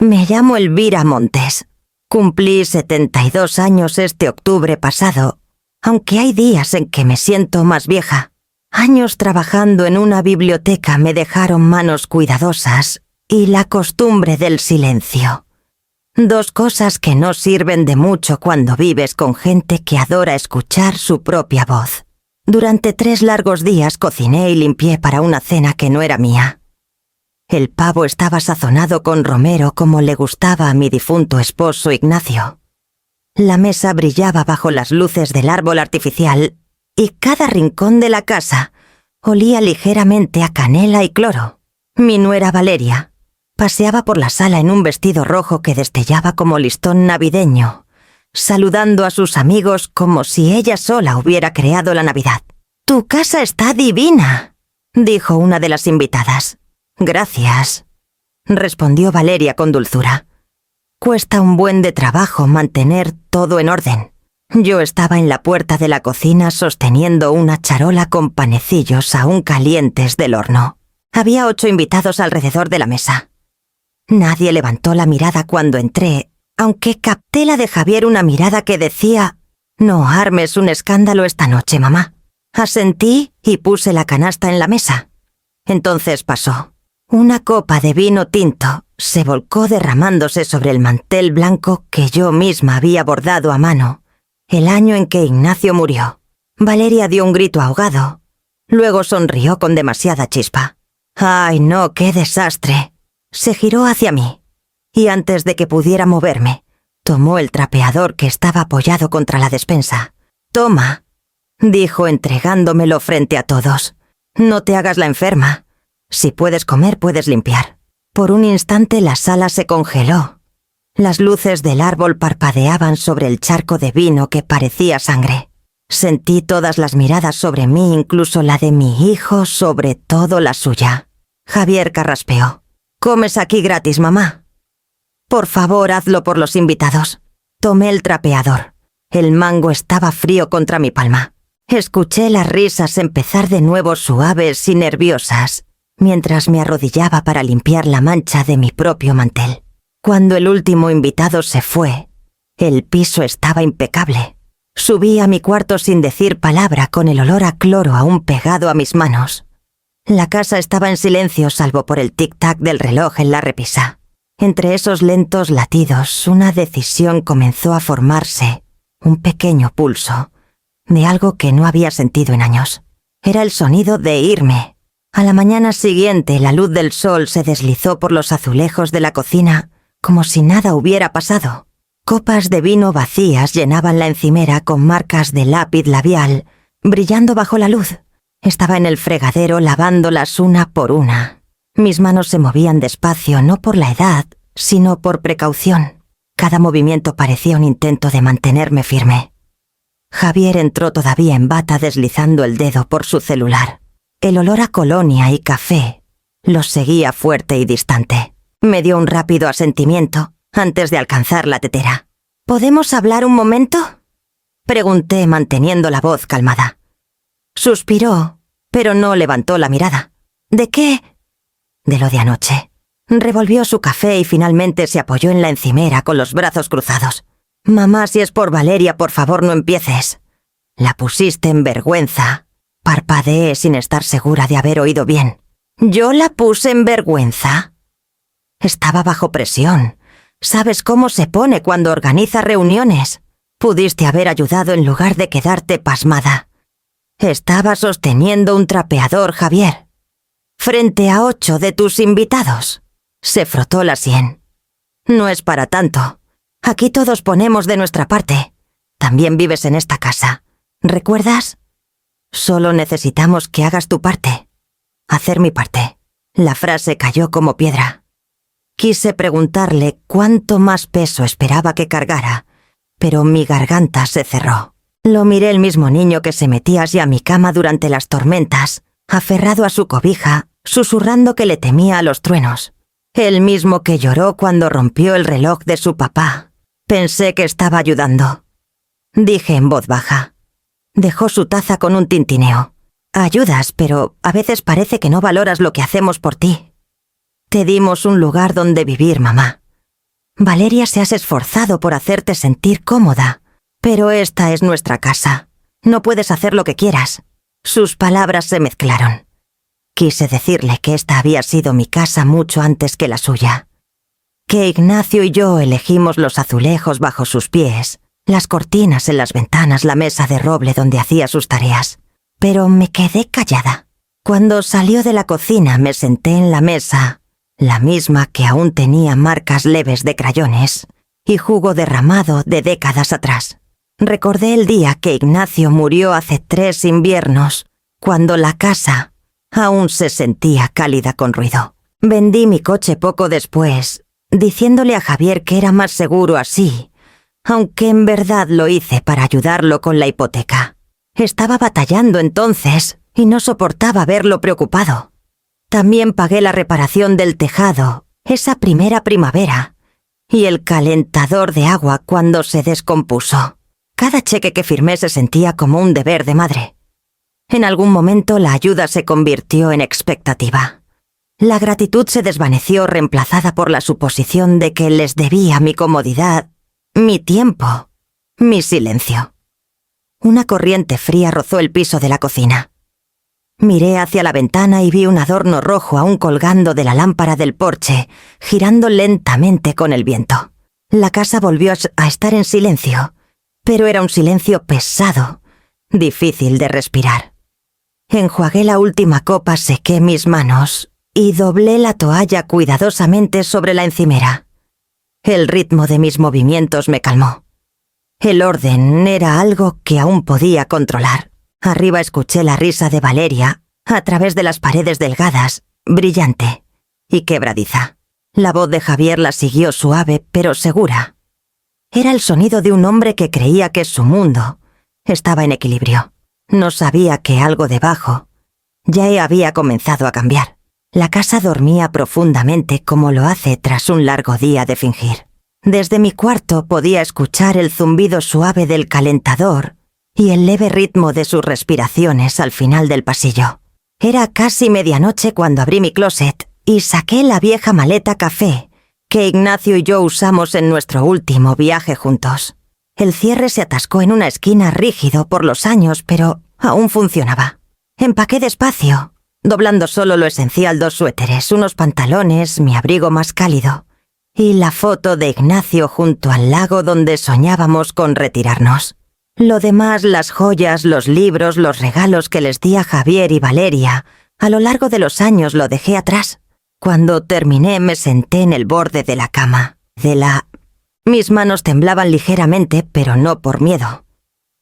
Me llamo Elvira Montes. Cumplí 72 años este octubre pasado, aunque hay días en que me siento más vieja. Años trabajando en una biblioteca me dejaron manos cuidadosas y la costumbre del silencio. Dos cosas que no sirven de mucho cuando vives con gente que adora escuchar su propia voz. Durante 3 largos días cociné y limpié para una cena que no era mía. El pavo estaba sazonado con romero como le gustaba a mi difunto esposo Ignacio. La mesa brillaba bajo las luces del árbol artificial y cada rincón de la casa olía ligeramente a canela y cloro. Mi nuera Valeria paseaba por la sala en un vestido rojo que destellaba como listón navideño, saludando a sus amigos como si ella sola hubiera creado la Navidad. «Tu casa está divina», dijo una de las invitadas. «Gracias», respondió Valeria con dulzura. «Cuesta un buen de trabajo mantener todo en orden». Yo estaba en la puerta de la cocina sosteniendo una charola con panecillos aún calientes del horno. Había 8 invitados alrededor de la mesa. Nadie levantó la mirada cuando entré, aunque capté la de Javier una mirada que decía: «No armes un escándalo esta noche, mamá». Asentí y puse la canasta en la mesa. Entonces pasó. Una copa de vino tinto se volcó derramándose sobre el mantel blanco que yo misma había bordado a mano el año en que Ignacio murió. Valeria dio un grito ahogado. Luego sonrió con demasiada chispa. «¡Ay, no, qué desastre!». Se giró hacia mí y antes de que pudiera moverme, tomó el trapeador que estaba apoyado contra la despensa. «Toma», dijo entregándomelo frente a todos. «No te hagas la enferma. Si puedes comer, puedes limpiar». Por un instante la sala se congeló. Las luces del árbol parpadeaban sobre el charco de vino que parecía sangre. Sentí todas las miradas sobre mí, incluso la de mi hijo, sobre todo la suya. Javier carraspeó. «Comes aquí gratis, mamá». «Por favor, hazlo por los invitados». Tomé el trapeador. El mango estaba frío contra mi palma. Escuché las risas empezar de nuevo suaves y nerviosas, mientras me arrodillaba para limpiar la mancha de mi propio mantel. Cuando el último invitado se fue, el piso estaba impecable. Subí a mi cuarto sin decir palabra, con el olor a cloro aún pegado a mis manos. La casa estaba en silencio salvo por el tic-tac del reloj en la repisa. Entre esos lentos latidos, una decisión comenzó a formarse, un pequeño pulso, de algo que no había sentido en años. Era el sonido de irme. A la mañana siguiente, la luz del sol se deslizó por los azulejos de la cocina como si nada hubiera pasado. Copas de vino vacías llenaban la encimera con marcas de lápiz labial, brillando bajo la luz. Estaba en el fregadero lavándolas una por una. Mis manos se movían despacio, no por la edad, sino por precaución. Cada movimiento parecía un intento de mantenerme firme. Javier entró todavía en bata deslizando el dedo por su celular. El olor a colonia y café lo seguía fuerte y distante. Me dio un rápido asentimiento antes de alcanzar la tetera. «¿Podemos hablar un momento?», pregunté manteniendo la voz calmada. Suspiró, pero no levantó la mirada. «¿De qué?». «De lo de anoche». Revolvió su café y finalmente se apoyó en la encimera con los brazos cruzados. «Mamá, si es por Valeria, por favor no empieces. La pusiste en vergüenza». Parpadeé sin estar segura de haber oído bien. «¿Yo la puse en vergüenza?». Estaba bajo presión. ¿Sabes cómo se pone cuando organiza reuniones? Pudiste haber ayudado en lugar de quedarte pasmada. Estaba sosteniendo un trapeador, Javier, frente a 8 de tus invitados. Se frotó la sien. «No es para tanto. Aquí todos ponemos de nuestra parte. También vives en esta casa. ¿Recuerdas? Solo necesitamos que hagas tu parte. Hacer mi parte». La frase cayó como piedra. Quise preguntarle cuánto más peso esperaba que cargara, pero mi garganta se cerró. Lo miré el mismo niño que se metía hacia mi cama durante las tormentas, aferrado a su cobija, susurrando que le temía a los truenos. El mismo que lloró cuando rompió el reloj de su papá. Pensé que estaba ayudando. Dije en voz baja. Dejó su taza con un tintineo. «Ayudas, pero a veces parece que no valoras lo que hacemos por ti. Te dimos un lugar donde vivir, mamá. Valeria se has esforzado por hacerte sentir cómoda, pero esta es nuestra casa. No puedes hacer lo que quieras. Sus palabras se mezclaron. Quise decirle que esta había sido mi casa mucho antes que la suya. Que Ignacio y yo elegimos los azulejos bajo sus pies, las cortinas en las ventanas, la mesa de roble donde hacía sus tareas. Pero me quedé callada. Cuando salió de la cocina me senté en la mesa, la misma que aún tenía marcas leves de crayones y jugo derramado de décadas atrás. Recordé el día que Ignacio murió hace 3 inviernos, cuando la casa aún se sentía cálida con ruido. Vendí mi coche poco después, diciéndole a Javier que era más seguro así, aunque en verdad lo hice para ayudarlo con la hipoteca. Estaba batallando entonces y no soportaba verlo preocupado. También pagué la reparación del tejado esa primera primavera y el calentador de agua cuando se descompuso. Cada cheque que firmé se sentía como un deber de madre. En algún momento la ayuda se convirtió en expectativa. La gratitud se desvaneció reemplazada por la suposición de que les debía mi comodidad, mi tiempo, mi silencio. Una corriente fría rozó el piso de la cocina. Miré hacia la ventana y vi un adorno rojo aún colgando de la lámpara del porche, girando lentamente con el viento. La casa volvió a estar en silencio, pero era un silencio pesado, difícil de respirar. Enjuagué la última copa, sequé mis manos y doblé la toalla cuidadosamente sobre la encimera. El ritmo de mis movimientos me calmó. El orden era algo que aún podía controlar. Arriba escuché la risa de Valeria a través de las paredes delgadas, brillante y quebradiza. La voz de Javier la siguió suave pero segura. Era el sonido de un hombre que creía que su mundo estaba en equilibrio. No sabía que algo debajo ya había comenzado a cambiar. La casa dormía profundamente como lo hace tras un largo día de fingir. Desde mi cuarto podía escuchar el zumbido suave del calentador y el leve ritmo de sus respiraciones al final del pasillo. Era casi medianoche cuando abrí mi closet y saqué la vieja maleta café que Ignacio y yo usamos en nuestro último viaje juntos. El cierre se atascó en una esquina rígido por los años, pero aún funcionaba. Empaqué despacio, doblando solo lo esencial: 2 suéteres, unos pantalones, mi abrigo más cálido y la foto de Ignacio junto al lago donde soñábamos con retirarnos. Lo demás, las joyas, los libros, los regalos que les di a Javier y Valeria, a lo largo de los años lo dejé atrás. Cuando terminé me senté en el borde de la cama. Mis manos temblaban ligeramente, pero no por miedo.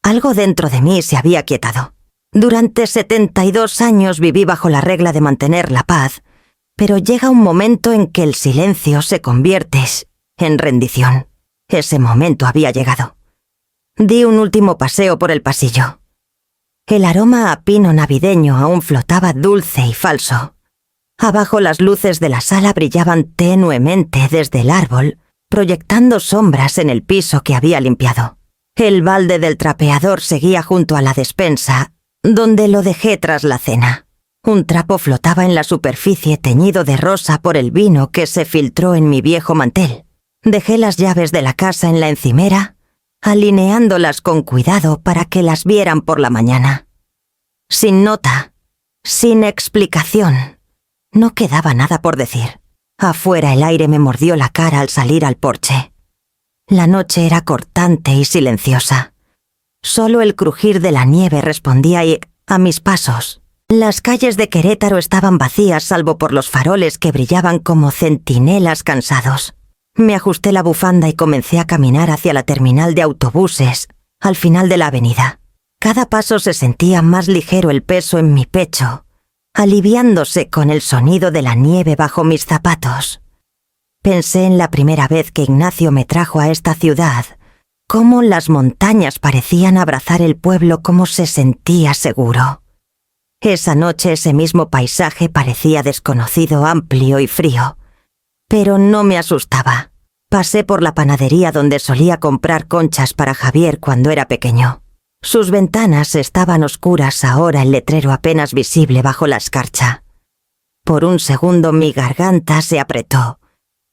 Algo dentro de mí se había quietado. Durante 72 años viví bajo la regla de mantener la paz, pero llega un momento en que el silencio se convierte en rendición. Ese momento había llegado. Di un último paseo por el pasillo. El aroma a pino navideño aún flotaba dulce y falso. Abajo las luces de la sala brillaban tenuemente desde el árbol, proyectando sombras en el piso que había limpiado. El balde del trapeador seguía junto a la despensa, donde lo dejé tras la cena. Un trapo flotaba en la superficie teñido de rosa por el vino que se filtró en mi viejo mantel. Dejé las llaves de la casa en la encimera, alineándolas con cuidado para que las vieran por la mañana. Sin nota, sin explicación, no quedaba nada por decir. Afuera el aire me mordió la cara al salir al porche. La noche era cortante y silenciosa. Solo el crujir de la nieve respondía a mis pasos. Las calles de Querétaro estaban vacías salvo por los faroles que brillaban como centinelas cansados. Me ajusté la bufanda y comencé a caminar hacia la terminal de autobuses, al final de la avenida. Cada paso se sentía más ligero el peso en mi pecho, aliviándose con el sonido de la nieve bajo mis zapatos. Pensé en la primera vez que Ignacio me trajo a esta ciudad, cómo las montañas parecían abrazar el pueblo, cómo se sentía seguro. Esa noche ese mismo paisaje parecía desconocido, amplio y frío, pero no me asustaba. Pasé por la panadería donde solía comprar conchas para Javier cuando era pequeño. Sus ventanas estaban oscuras, ahora el letrero apenas visible bajo la escarcha. Por un segundo mi garganta se apretó,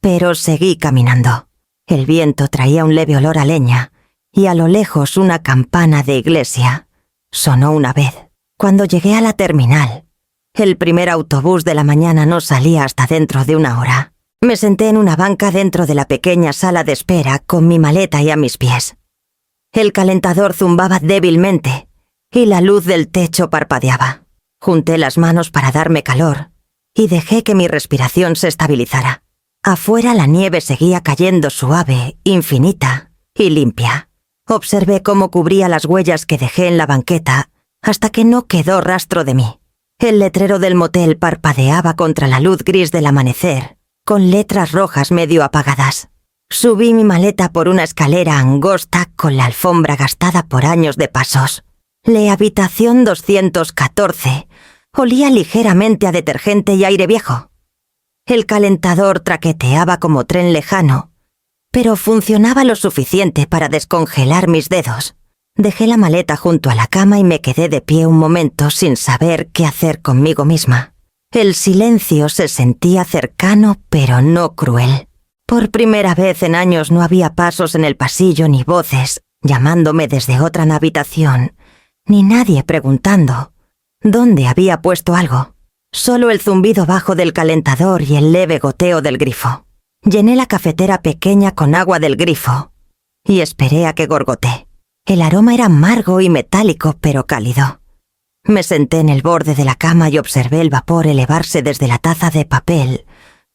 pero seguí caminando. El viento traía un leve olor a leña, y a lo lejos una campana de iglesia. Sonó una vez, cuando llegué a la terminal. El primer autobús de la mañana no salía hasta dentro de una hora. Me senté en una banca dentro de la pequeña sala de espera con mi maleta y a mis pies. El calentador zumbaba débilmente, y la luz del techo parpadeaba. Junté las manos para darme calor, y dejé que mi respiración se estabilizara. Afuera la nieve seguía cayendo suave, infinita y limpia. Observé cómo cubría las huellas que dejé en la banqueta hasta que no quedó rastro de mí. El letrero del motel parpadeaba contra la luz gris del amanecer, con letras rojas medio apagadas. Subí mi maleta por una escalera angosta con la alfombra gastada por años de pasos. La habitación 214 olía ligeramente a detergente y aire viejo. El calentador traqueteaba como tren lejano, pero funcionaba lo suficiente para descongelar mis dedos. Dejé la maleta junto a la cama y me quedé de pie un momento sin saber qué hacer conmigo misma. El silencio se sentía cercano, pero no cruel. Por primera vez en años no había pasos en el pasillo ni voces llamándome desde otra habitación, ni nadie preguntando dónde había puesto algo. Solo el zumbido bajo del calentador y el leve goteo del grifo. Llené la cafetera pequeña con agua del grifo y esperé a que gorgoteé. El aroma era amargo y metálico, pero cálido. Me senté en el borde de la cama y observé el vapor elevarse desde la taza de papel,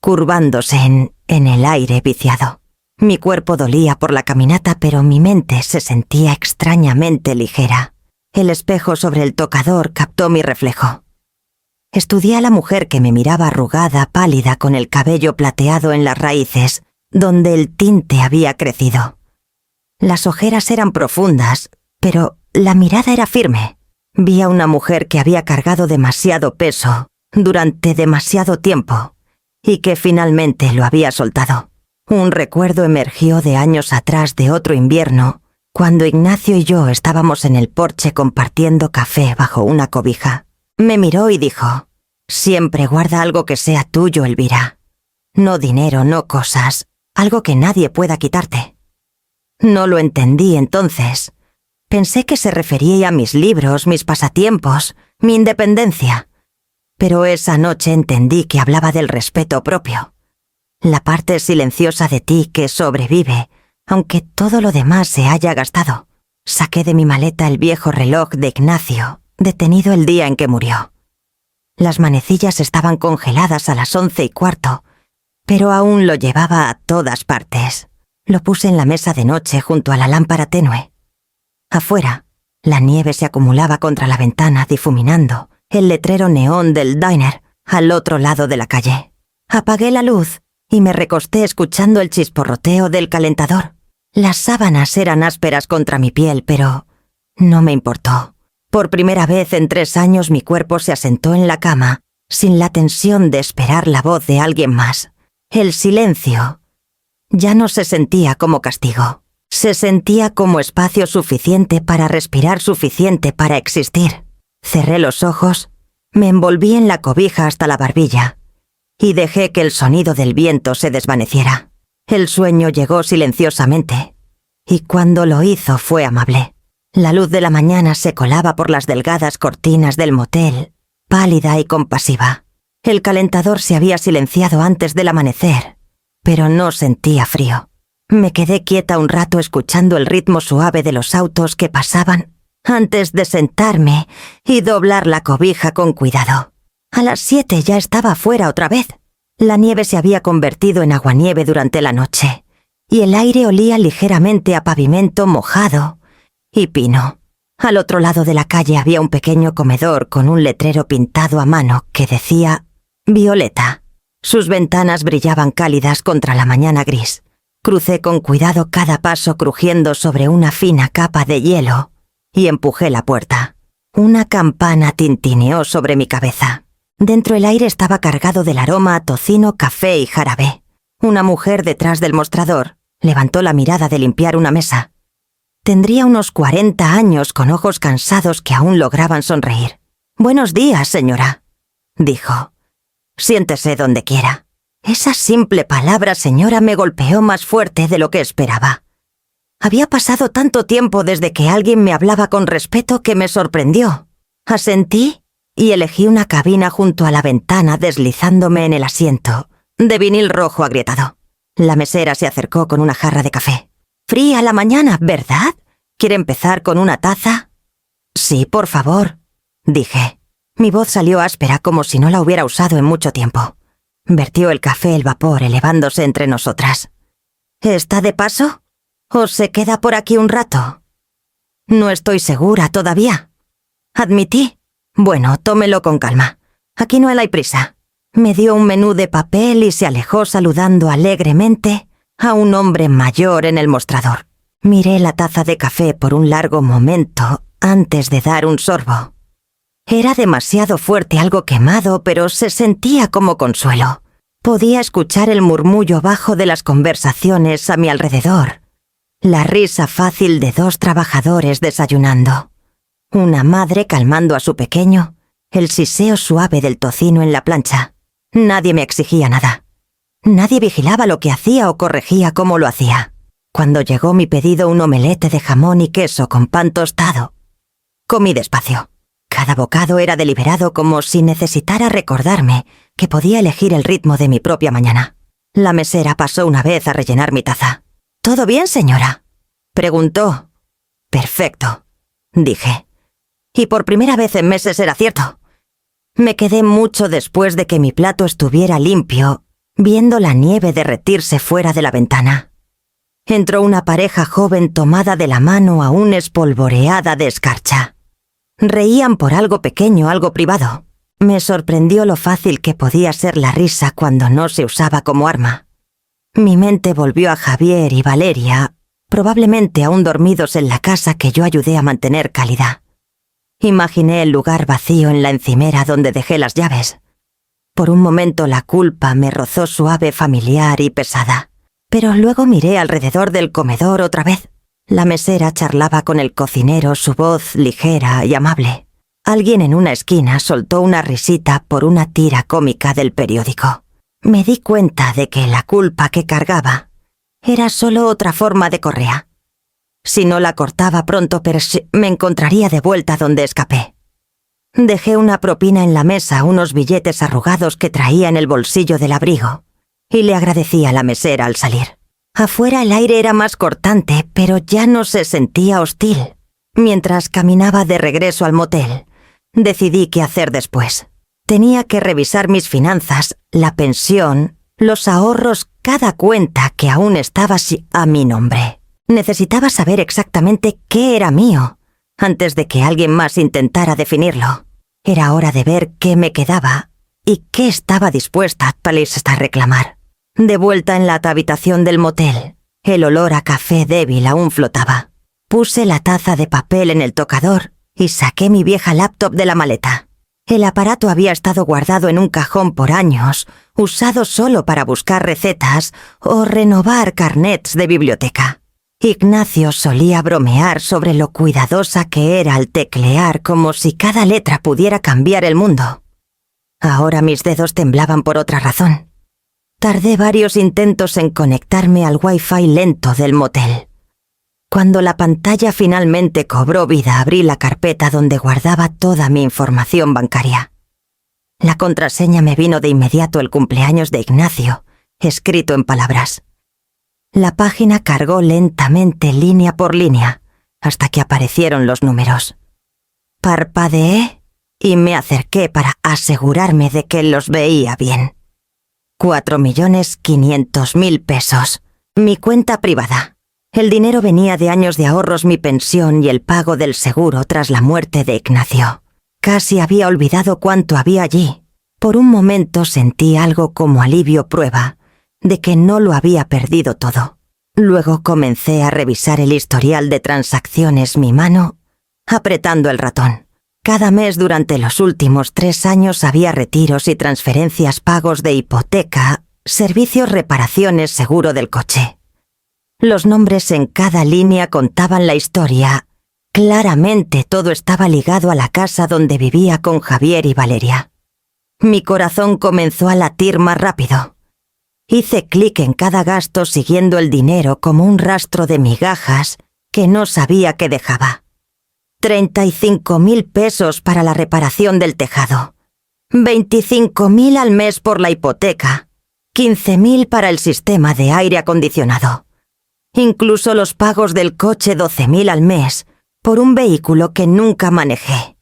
curvándose en el aire viciado. Mi cuerpo dolía por la caminata, pero mi mente se sentía extrañamente ligera. El espejo sobre el tocador captó mi reflejo. Estudié a la mujer que me miraba arrugada, pálida, con el cabello plateado en las raíces, donde el tinte había crecido. Las ojeras eran profundas, pero la mirada era firme. Vi a una mujer que había cargado demasiado peso durante demasiado tiempo y que finalmente lo había soltado. Un recuerdo emergió de años atrás de otro invierno, cuando Ignacio y yo estábamos en el porche compartiendo café bajo una cobija. Me miró y dijo: «Siempre guarda algo que sea tuyo, Elvira. No dinero, no cosas, algo que nadie pueda quitarte». No lo entendí entonces. Pensé que se refería a mis libros, mis pasatiempos, mi independencia. Pero esa noche entendí que hablaba del respeto propio. La parte silenciosa de ti que sobrevive, aunque todo lo demás se haya gastado. Saqué de mi maleta el viejo reloj de Ignacio, detenido el día en que murió. Las manecillas estaban congeladas a las 11:15, pero aún lo llevaba a todas partes. Lo puse en la mesa de noche junto a la lámpara tenue. Afuera, la nieve se acumulaba contra la ventana, difuminando el letrero neón del diner al otro lado de la calle. Apagué la luz y me recosté escuchando el chisporroteo del calentador. Las sábanas eran ásperas contra mi piel, pero no me importó. Por primera vez en 3 años mi cuerpo se asentó en la cama, sin la tensión de esperar la voz de alguien más. El silencio ya no se sentía como castigo. Se sentía como espacio suficiente para respirar, suficiente para existir. Cerré los ojos, me envolví en la cobija hasta la barbilla y dejé que el sonido del viento se desvaneciera. El sueño llegó silenciosamente, y cuando lo hizo fue amable. La luz de la mañana se colaba por las delgadas cortinas del motel, pálida y compasiva. El calentador se había silenciado antes del amanecer, pero no sentía frío. Me quedé quieta un rato escuchando el ritmo suave de los autos que pasaban, antes de sentarme y doblar la cobija con cuidado. A las 7 ya estaba fuera otra vez. La nieve se había convertido en aguanieve durante la noche, y el aire olía ligeramente a pavimento mojado y pino. Al otro lado de la calle había un pequeño comedor con un letrero pintado a mano que decía Violeta. Sus ventanas brillaban cálidas contra la mañana gris. Crucé con cuidado cada paso crujiendo sobre una fina capa de hielo y empujé la puerta. Una campana tintineó sobre mi cabeza. Dentro el aire estaba cargado del aroma a tocino, café y jarabe. Una mujer detrás del mostrador levantó la mirada de limpiar una mesa. Tendría unos 40 años, con ojos cansados que aún lograban sonreír. «Buenos días, señora», dijo. «Siéntese donde quiera». Esa simple palabra, señora, me golpeó más fuerte de lo que esperaba. Había pasado tanto tiempo desde que alguien me hablaba con respeto que me sorprendió. Asentí y elegí una cabina junto a la ventana, deslizándome en el asiento, de vinil rojo agrietado. La mesera se acercó con una jarra de café. «Fría la mañana, ¿verdad? ¿Quiere empezar con una taza?» «Sí, por favor», dije. Mi voz salió áspera como si no la hubiera usado en mucho tiempo. Vertió el café el vapor elevándose entre nosotras. «¿Está de paso? ¿O se queda por aquí un rato?» «No estoy segura todavía», admití. «Bueno, tómelo con calma. Aquí no hay prisa». Me dio un menú de papel y se alejó saludando alegremente a un hombre mayor en el mostrador. Miré la taza de café por un largo momento antes de dar un sorbo. Era demasiado fuerte, algo quemado, pero se sentía como consuelo. Podía escuchar el murmullo bajo de las conversaciones a mi alrededor, la risa fácil de dos trabajadores desayunando, una madre calmando a su pequeño, el siseo suave del tocino en la plancha. Nadie me exigía nada. Nadie vigilaba lo que hacía o corregía cómo lo hacía. Cuando llegó mi pedido, un omelete de jamón y queso con pan tostado, comí despacio. Cada bocado era deliberado, como si necesitara recordarme que podía elegir el ritmo de mi propia mañana. La mesera pasó una vez a rellenar mi taza. «¿Todo bien, señora?», preguntó. «Perfecto», dije. Y por primera vez en meses era cierto. Me quedé mucho después de que mi plato estuviera limpio, viendo la nieve derretirse fuera de la ventana. Entró una pareja joven tomada de la mano aún espolvoreada de escarcha. Reían por algo pequeño, algo privado. Me sorprendió lo fácil que podía ser la risa cuando no se usaba como arma. Mi mente volvió a Javier y Valeria, probablemente aún dormidos en la casa que yo ayudé a mantener cálida. Imaginé el lugar vacío en la encimera donde dejé las llaves. Por un momento la culpa me rozó suave, familiar y pesada. Pero luego miré alrededor del comedor otra vez. La mesera charlaba con el cocinero, su voz ligera y amable. Alguien en una esquina soltó una risita por una tira cómica del periódico. Me di cuenta de que la culpa que cargaba era solo otra forma de correa. Si no la cortaba pronto, me encontraría de vuelta donde escapé. Dejé una propina en la mesa, unos billetes arrugados que traía en el bolsillo del abrigo, y le agradecí a la mesera al salir. Afuera el aire era más cortante, pero ya no se sentía hostil. Mientras caminaba de regreso al motel, decidí qué hacer después. Tenía que revisar mis finanzas, la pensión, los ahorros, cada cuenta que aún estaba a mi nombre. Necesitaba saber exactamente qué era mío, antes de que alguien más intentara definirlo. Era hora de ver qué me quedaba y qué estaba dispuesta a reclamar. De vuelta en la habitación del motel, el olor a café débil aún flotaba. Puse la taza de papel en el tocador y saqué mi vieja laptop de la maleta. El aparato había estado guardado en un cajón por años, usado solo para buscar recetas o renovar carnets de biblioteca. Ignacio solía bromear sobre lo cuidadosa que era al teclear, como si cada letra pudiera cambiar el mundo. Ahora mis dedos temblaban por otra razón. Tardé varios intentos en conectarme al Wi-Fi lento del motel. Cuando la pantalla finalmente cobró vida, abrí la carpeta donde guardaba toda mi información bancaria. La contraseña me vino de inmediato: el cumpleaños de Ignacio, escrito en palabras. La página cargó lentamente línea por línea, hasta que aparecieron los números. Parpadeé y me acerqué para asegurarme de que los veía bien. 4.500.000 pesos. Mi cuenta privada. El dinero venía de años de ahorros, mi pensión y el pago del seguro tras la muerte de Ignacio. Casi había olvidado cuánto había allí. Por un momento sentí algo como alivio, prueba de que no lo había perdido todo. Luego comencé a revisar el historial de transacciones, mi mano apretando el ratón. Cada mes durante los últimos 3 años había retiros y transferencias, pagos de hipoteca, servicios, reparaciones, seguro del coche. Los nombres en cada línea contaban la historia. Claramente todo estaba ligado a la casa donde vivía con Javier y Valeria. Mi corazón comenzó a latir más rápido. Hice clic en cada gasto siguiendo el dinero como un rastro de migajas que no sabía que dejaba. 35.000 pesos para la reparación del tejado. 25.000 al mes por la hipoteca. 15.000 para el sistema de aire acondicionado. Incluso los pagos del coche 12.000 al mes por un vehículo que nunca manejé.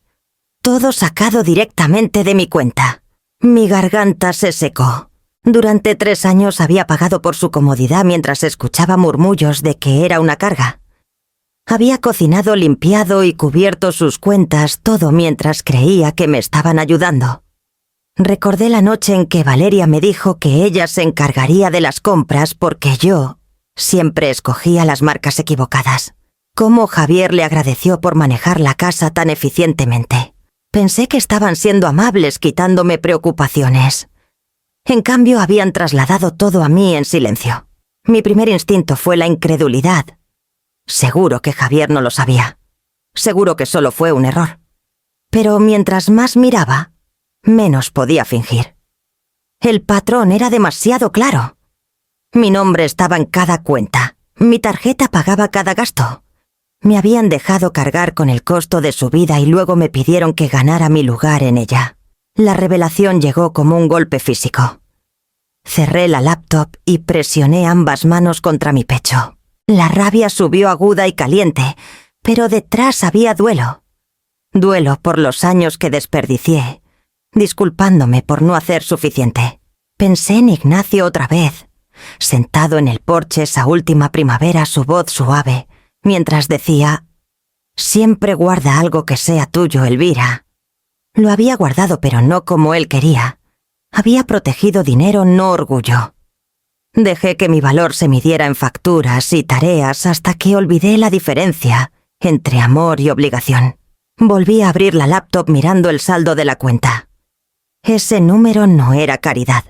Todo sacado directamente de mi cuenta. Mi garganta se secó. Durante 3 años había pagado por su comodidad mientras escuchaba murmullos de que era una carga. Había cocinado, limpiado y cubierto sus cuentas, todo mientras creía que me estaban ayudando. Recordé la noche en que Valeria me dijo que ella se encargaría de las compras porque yo siempre escogía las marcas equivocadas. Cómo Javier le agradeció por manejar la casa tan eficientemente. Pensé que estaban siendo amables quitándome preocupaciones. En cambio, habían trasladado todo a mí en silencio. Mi primer instinto fue la incredulidad. Seguro que Javier no lo sabía. Seguro que solo fue un error. Pero mientras más miraba, menos podía fingir. El patrón era demasiado claro. Mi nombre estaba en cada cuenta. Mi tarjeta pagaba cada gasto. Me habían dejado cargar con el costo de su vida y luego me pidieron que ganara mi lugar en ella. La revelación llegó como un golpe físico. Cerré la laptop y presioné ambas manos contra mi pecho. La rabia subió aguda y caliente, pero detrás había duelo. Duelo por los años que desperdicié, disculpándome por no hacer suficiente. Pensé en Ignacio otra vez, sentado en el porche esa última primavera, su voz suave, mientras decía: «Siempre guarda algo que sea tuyo, Elvira». Lo había guardado, pero no como él quería. Había protegido dinero, no orgullo. Dejé que mi valor se midiera en facturas y tareas hasta que olvidé la diferencia entre amor y obligación. Volví a abrir la laptop mirando el saldo de la cuenta. Ese número no era caridad.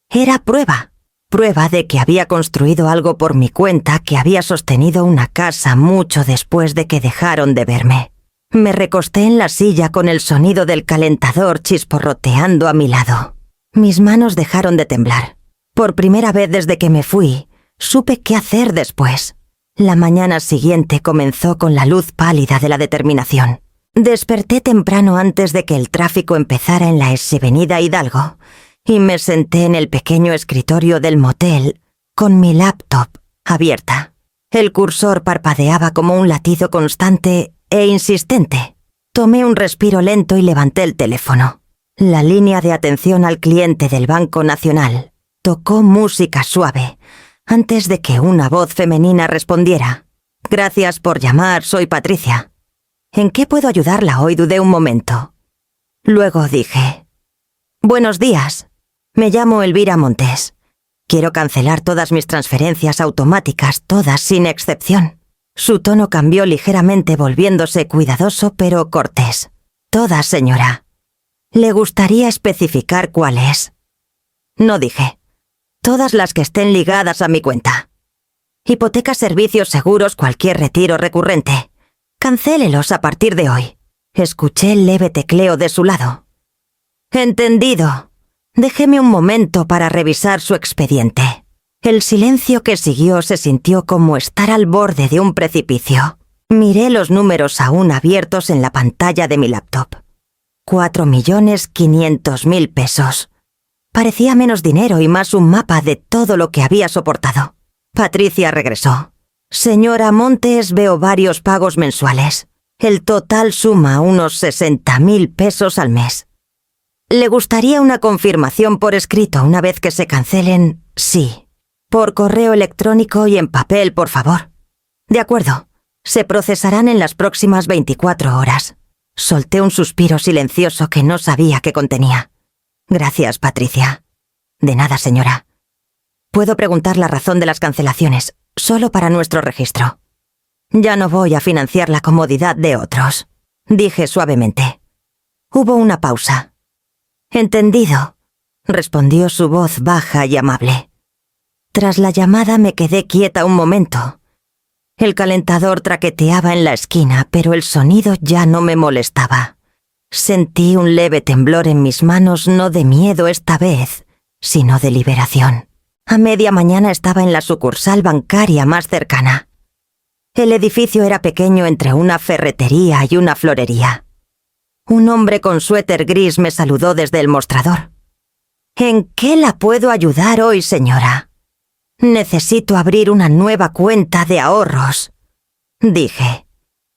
Era prueba. Prueba de que había construido algo por mi cuenta, que había sostenido una casa mucho después de que dejaron de verme. Me recosté en la silla con el sonido del calentador chisporroteando a mi lado. Mis manos dejaron de temblar. Por primera vez desde que me fui, supe qué hacer después. La mañana siguiente comenzó con la luz pálida de la determinación. Desperté temprano antes de que el tráfico empezara en la Avenida Hidalgo y me senté en el pequeño escritorio del motel con mi laptop abierta. El cursor parpadeaba como un latido constante e insistente. Tomé un respiro lento y levanté el teléfono. La línea de atención al cliente del Banco Nacional tocó música suave antes de que una voz femenina respondiera. «Gracias por llamar, soy Patricia. ¿En qué puedo ayudarla hoy?», dudé un momento. Luego dije: «Buenos días. Me llamo Elvira Montes. Quiero cancelar todas mis transferencias automáticas, todas sin excepción». Su tono cambió ligeramente, volviéndose cuidadoso pero cortés. «Todas, señora. ¿Le gustaría especificar cuáles?». No dije. «Todas las que estén ligadas a mi cuenta. Hipotecas, servicios, seguros, cualquier retiro recurrente. Cancélelos a partir de hoy». Escuché el leve tecleo de su lado. «Entendido. Déjeme un momento para revisar su expediente». El silencio que siguió se sintió como estar al borde de un precipicio. Miré los números aún abiertos en la pantalla de mi laptop. 4.500.000 pesos. Parecía menos dinero y más un mapa de todo lo que había soportado. Patricia regresó. «Señora Montes, veo varios pagos mensuales. El total suma unos 60.000 pesos al mes. ¿Le gustaría una confirmación por escrito una vez que se cancelen?» «Sí. Por correo electrónico y en papel, por favor». «De acuerdo. Se procesarán en las próximas 24 horas». Solté un suspiro silencioso que no sabía qué contenía. «Gracias, Patricia». «De nada, señora. Puedo preguntar la razón de las cancelaciones, solo para nuestro registro». «Ya no voy a financiar la comodidad de otros», dije suavemente. Hubo una pausa. «Entendido», respondió su voz baja y amable. Tras la llamada me quedé quieta un momento. El calentador traqueteaba en la esquina, pero el sonido ya no me molestaba. Sentí un leve temblor en mis manos, no de miedo esta vez, sino de liberación. A media mañana estaba en la sucursal bancaria más cercana. El edificio era pequeño entre una ferretería y una florería. Un hombre con suéter gris me saludó desde el mostrador. «¿En qué la puedo ayudar hoy, señora?» «Necesito abrir una nueva cuenta de ahorros», dije.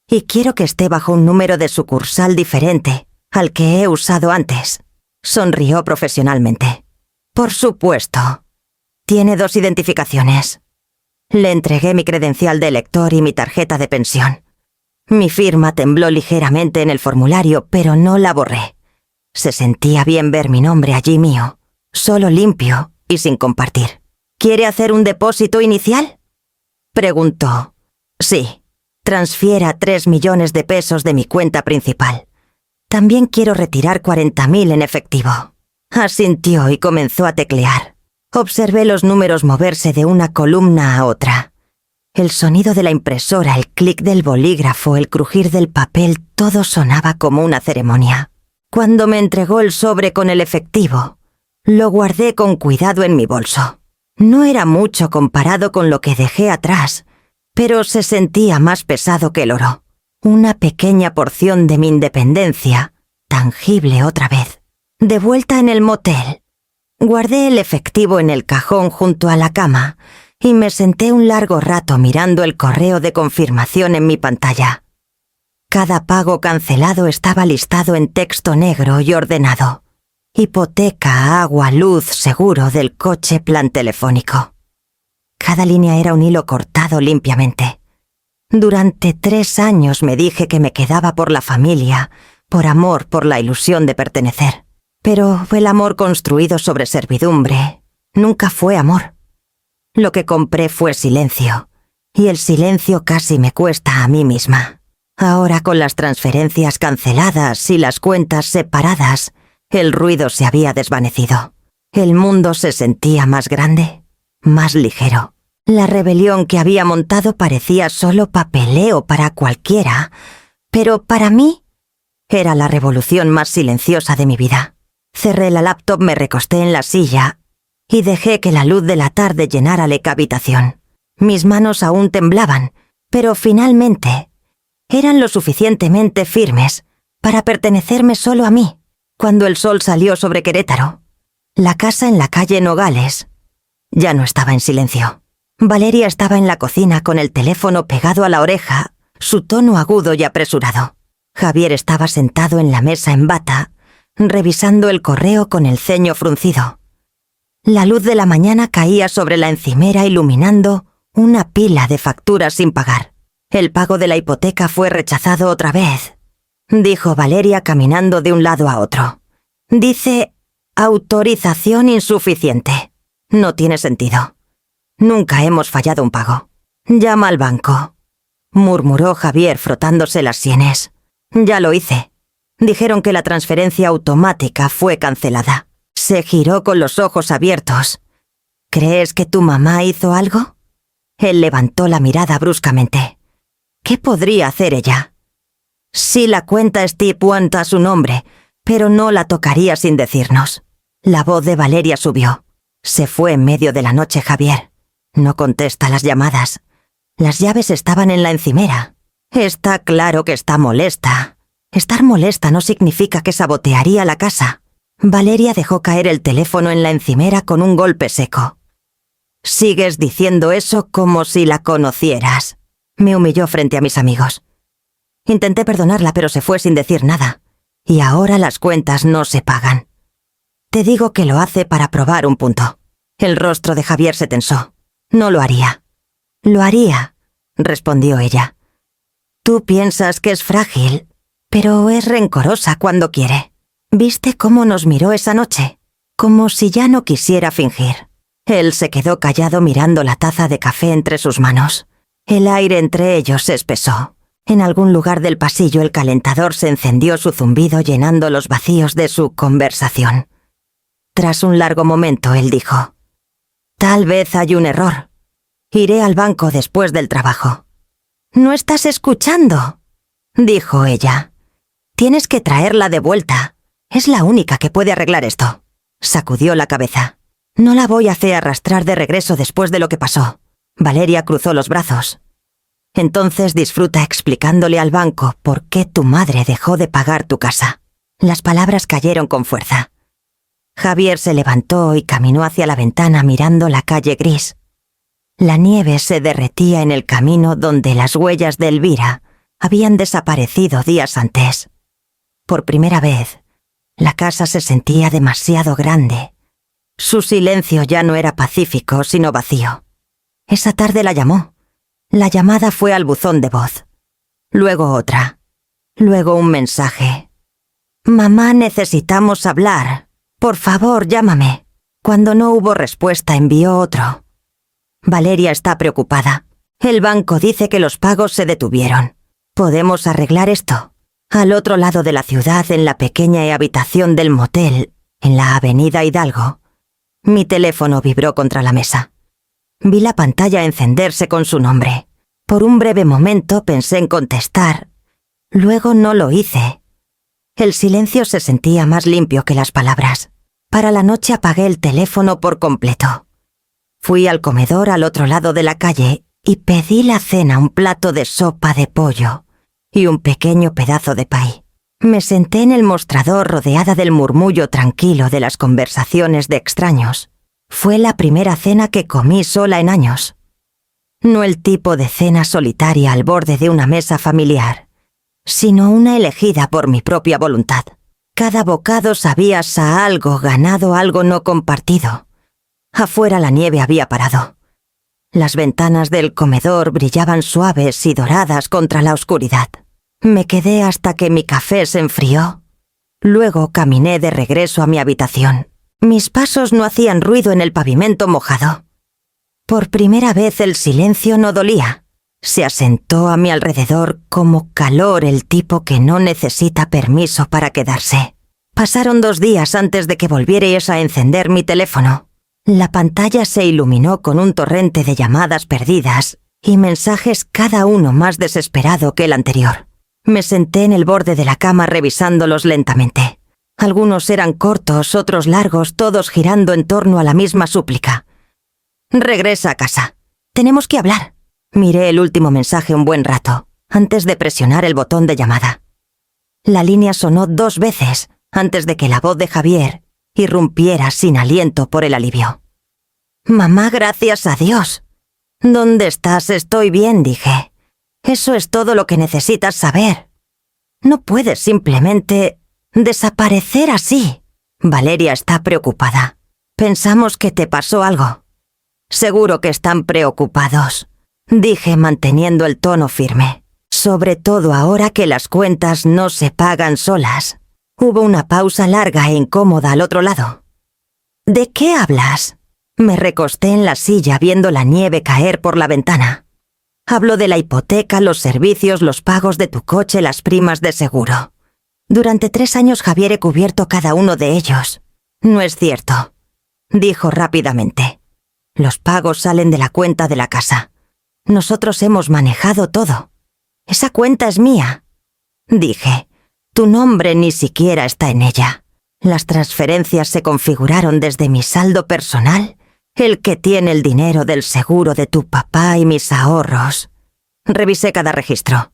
«Y quiero que esté bajo un número de sucursal diferente al que he usado antes». Sonrió profesionalmente. «Por supuesto. Tiene 2 identificaciones». Le entregué mi credencial de elector y mi tarjeta de pensión. Mi firma tembló ligeramente en el formulario, pero no la borré. Se sentía bien ver mi nombre allí mío, solo limpio y sin compartir. «¿Quiere hacer un depósito inicial?», preguntó. «Sí, transfiera 3 millones de pesos de mi cuenta principal. También quiero retirar 40.000 en efectivo». Asintió y comenzó a teclear. Observé los números moverse de una columna a otra. El sonido de la impresora, el clic del bolígrafo, el crujir del papel, todo sonaba como una ceremonia. Cuando me entregó el sobre con el efectivo, lo guardé con cuidado en mi bolso. No era mucho comparado con lo que dejé atrás, pero se sentía más pesado que el oro. Una pequeña porción de mi independencia, tangible otra vez. De vuelta en el motel, guardé el efectivo en el cajón junto a la cama y me senté un largo rato mirando el correo de confirmación en mi pantalla. Cada pago cancelado estaba listado en texto negro y ordenado. Hipoteca, agua, luz, seguro del coche, plan telefónico. Cada línea era un hilo cortado limpiamente. Durante 3 años me dije que me quedaba por la familia, por amor, por la ilusión de pertenecer. Pero el amor construido sobre servidumbre nunca fue amor. Lo que compré fue silencio, y el silencio casi me cuesta a mí misma. Ahora, con las transferencias canceladas y las cuentas separadas, el ruido se había desvanecido. El mundo se sentía más grande, más ligero. La rebelión que había montado parecía solo papeleo para cualquiera, pero para mí era la revolución más silenciosa de mi vida. Cerré la laptop, me recosté en la silla y dejé que la luz de la tarde llenara la habitación. Mis manos aún temblaban, pero finalmente eran lo suficientemente firmes para pertenecerme solo a mí. Cuando el sol salió sobre Querétaro, la casa en la calle Nogales ya no estaba en silencio. Valeria estaba en la cocina con el teléfono pegado a la oreja, su tono agudo y apresurado. Javier estaba sentado en la mesa en bata, revisando el correo con el ceño fruncido. La luz de la mañana caía sobre la encimera iluminando una pila de facturas sin pagar. «El pago de la hipoteca fue rechazado otra vez», dijo Valeria caminando de un lado a otro. «Dice autorización insuficiente. No tiene sentido. Nunca hemos fallado un pago. Llama al banco», murmuró Javier frotándose las sienes. «Ya lo hice. Dijeron que la transferencia automática fue cancelada». Se giró con los ojos abiertos. «¿Crees que tu mamá hizo algo?». Él levantó la mirada bruscamente. ¿Qué podría hacer ella? Sí, la cuenta Steve cuenta a su nombre, pero no la tocaría sin decirnos. La voz de Valeria subió. Se fue en medio de la noche, Javier. No contesta las llamadas. Las llaves estaban en la encimera. Está claro que está molesta. Estar molesta no significa que sabotearía la casa. Valeria dejó caer el teléfono en la encimera con un golpe seco. «Sigues diciendo eso como si la conocieras», me humilló frente a mis amigos. Intenté perdonarla, pero se fue sin decir nada. Y ahora las cuentas no se pagan. Te digo que lo hace para probar un punto. El rostro de Javier se tensó. No lo haría. Lo haría, respondió ella. Tú piensas que es frágil, pero es rencorosa cuando quiere. ¿Viste cómo nos miró esa noche? Como si ya no quisiera fingir. Él se quedó callado mirando la taza de café entre sus manos. El aire entre ellos se espesó. En algún lugar del pasillo el calentador se encendió su zumbido llenando los vacíos de su conversación. Tras un largo momento él dijo: «Tal vez hay un error. Iré al banco después del trabajo». «¿No estás escuchando?», dijo ella. «Tienes que traerla de vuelta. Es la única que puede arreglar esto». Sacudió la cabeza. No la voy a hacer arrastrar de regreso después de lo que pasó. Valeria cruzó los brazos. Entonces disfruta explicándole al banco por qué tu madre dejó de pagar tu casa. Las palabras cayeron con fuerza. Javier se levantó y caminó hacia la ventana mirando la calle gris. La nieve se derretía en el camino donde las huellas de Elvira habían desaparecido días antes. Por primera vez, la casa se sentía demasiado grande. Su silencio ya no era pacífico, sino vacío. Esa tarde la llamó. La llamada fue al buzón de voz. Luego otra. Luego un mensaje. «Mamá, necesitamos hablar. Por favor, llámame». Cuando no hubo respuesta, envió otro. «Valeria está preocupada. El banco dice que los pagos se detuvieron. ¿Podemos arreglar esto?» Al otro lado de la ciudad, en la pequeña habitación del motel, en la avenida Hidalgo, mi teléfono vibró contra la mesa. Vi la pantalla encenderse con su nombre. Por un breve momento pensé en contestar. Luego no lo hice. El silencio se sentía más limpio que las palabras. Para la noche apagué el teléfono por completo. Fui al comedor al otro lado de la calle y pedí la cena, un plato de sopa de pollo y un pequeño pedazo de pay. Me senté en el mostrador rodeada del murmullo tranquilo de las conversaciones de extraños. Fue la primera cena que comí sola en años. No el tipo de cena solitaria al borde de una mesa familiar, sino una elegida por mi propia voluntad. Cada bocado sabía a algo ganado, algo no compartido. Afuera la nieve había parado. Las ventanas del comedor brillaban suaves y doradas contra la oscuridad. Me quedé hasta que mi café se enfrió. Luego caminé de regreso a mi habitación. Mis pasos no hacían ruido en el pavimento mojado. Por primera vez el silencio no dolía. Se asentó a mi alrededor como calor el tipo que no necesita permiso para quedarse. Pasaron 2 días antes de que volvierais a encender mi teléfono. La pantalla se iluminó con un torrente de llamadas perdidas y mensajes, cada uno más desesperado que el anterior. Me senté en el borde de la cama revisándolos lentamente. Algunos eran cortos, otros largos, todos girando en torno a la misma súplica. «Regresa a casa. Tenemos que hablar». Miré el último mensaje un buen rato, antes de presionar el botón de llamada. La línea sonó 2 veces, antes de que la voz de Javier irrumpiera sin aliento por el alivio. «Mamá, gracias a Dios». «¿Dónde estás? Estoy bien», dije. «Eso es todo lo que necesitas saber. No puedes simplemente desaparecer así». «Valeria está preocupada. Pensamos que te pasó algo». «Seguro que están preocupados», dije manteniendo el tono firme. «Sobre todo ahora que las cuentas no se pagan solas». Hubo una pausa larga e incómoda al otro lado. «¿De qué hablas?» Me recosté en la silla viendo la nieve caer por la ventana. «Hablo de la hipoteca, los servicios, los pagos de tu coche, las primas de seguro. Durante 3 años Javier he cubierto cada uno de ellos». «No es cierto», dijo rápidamente. «Los pagos salen de la cuenta de la casa. Nosotros hemos manejado todo. Esa cuenta es mía», dije. «Tu nombre ni siquiera está en ella. Las transferencias se configuraron desde mi saldo personal, el que tiene el dinero del seguro de tu papá y mis ahorros». Revisé cada registro.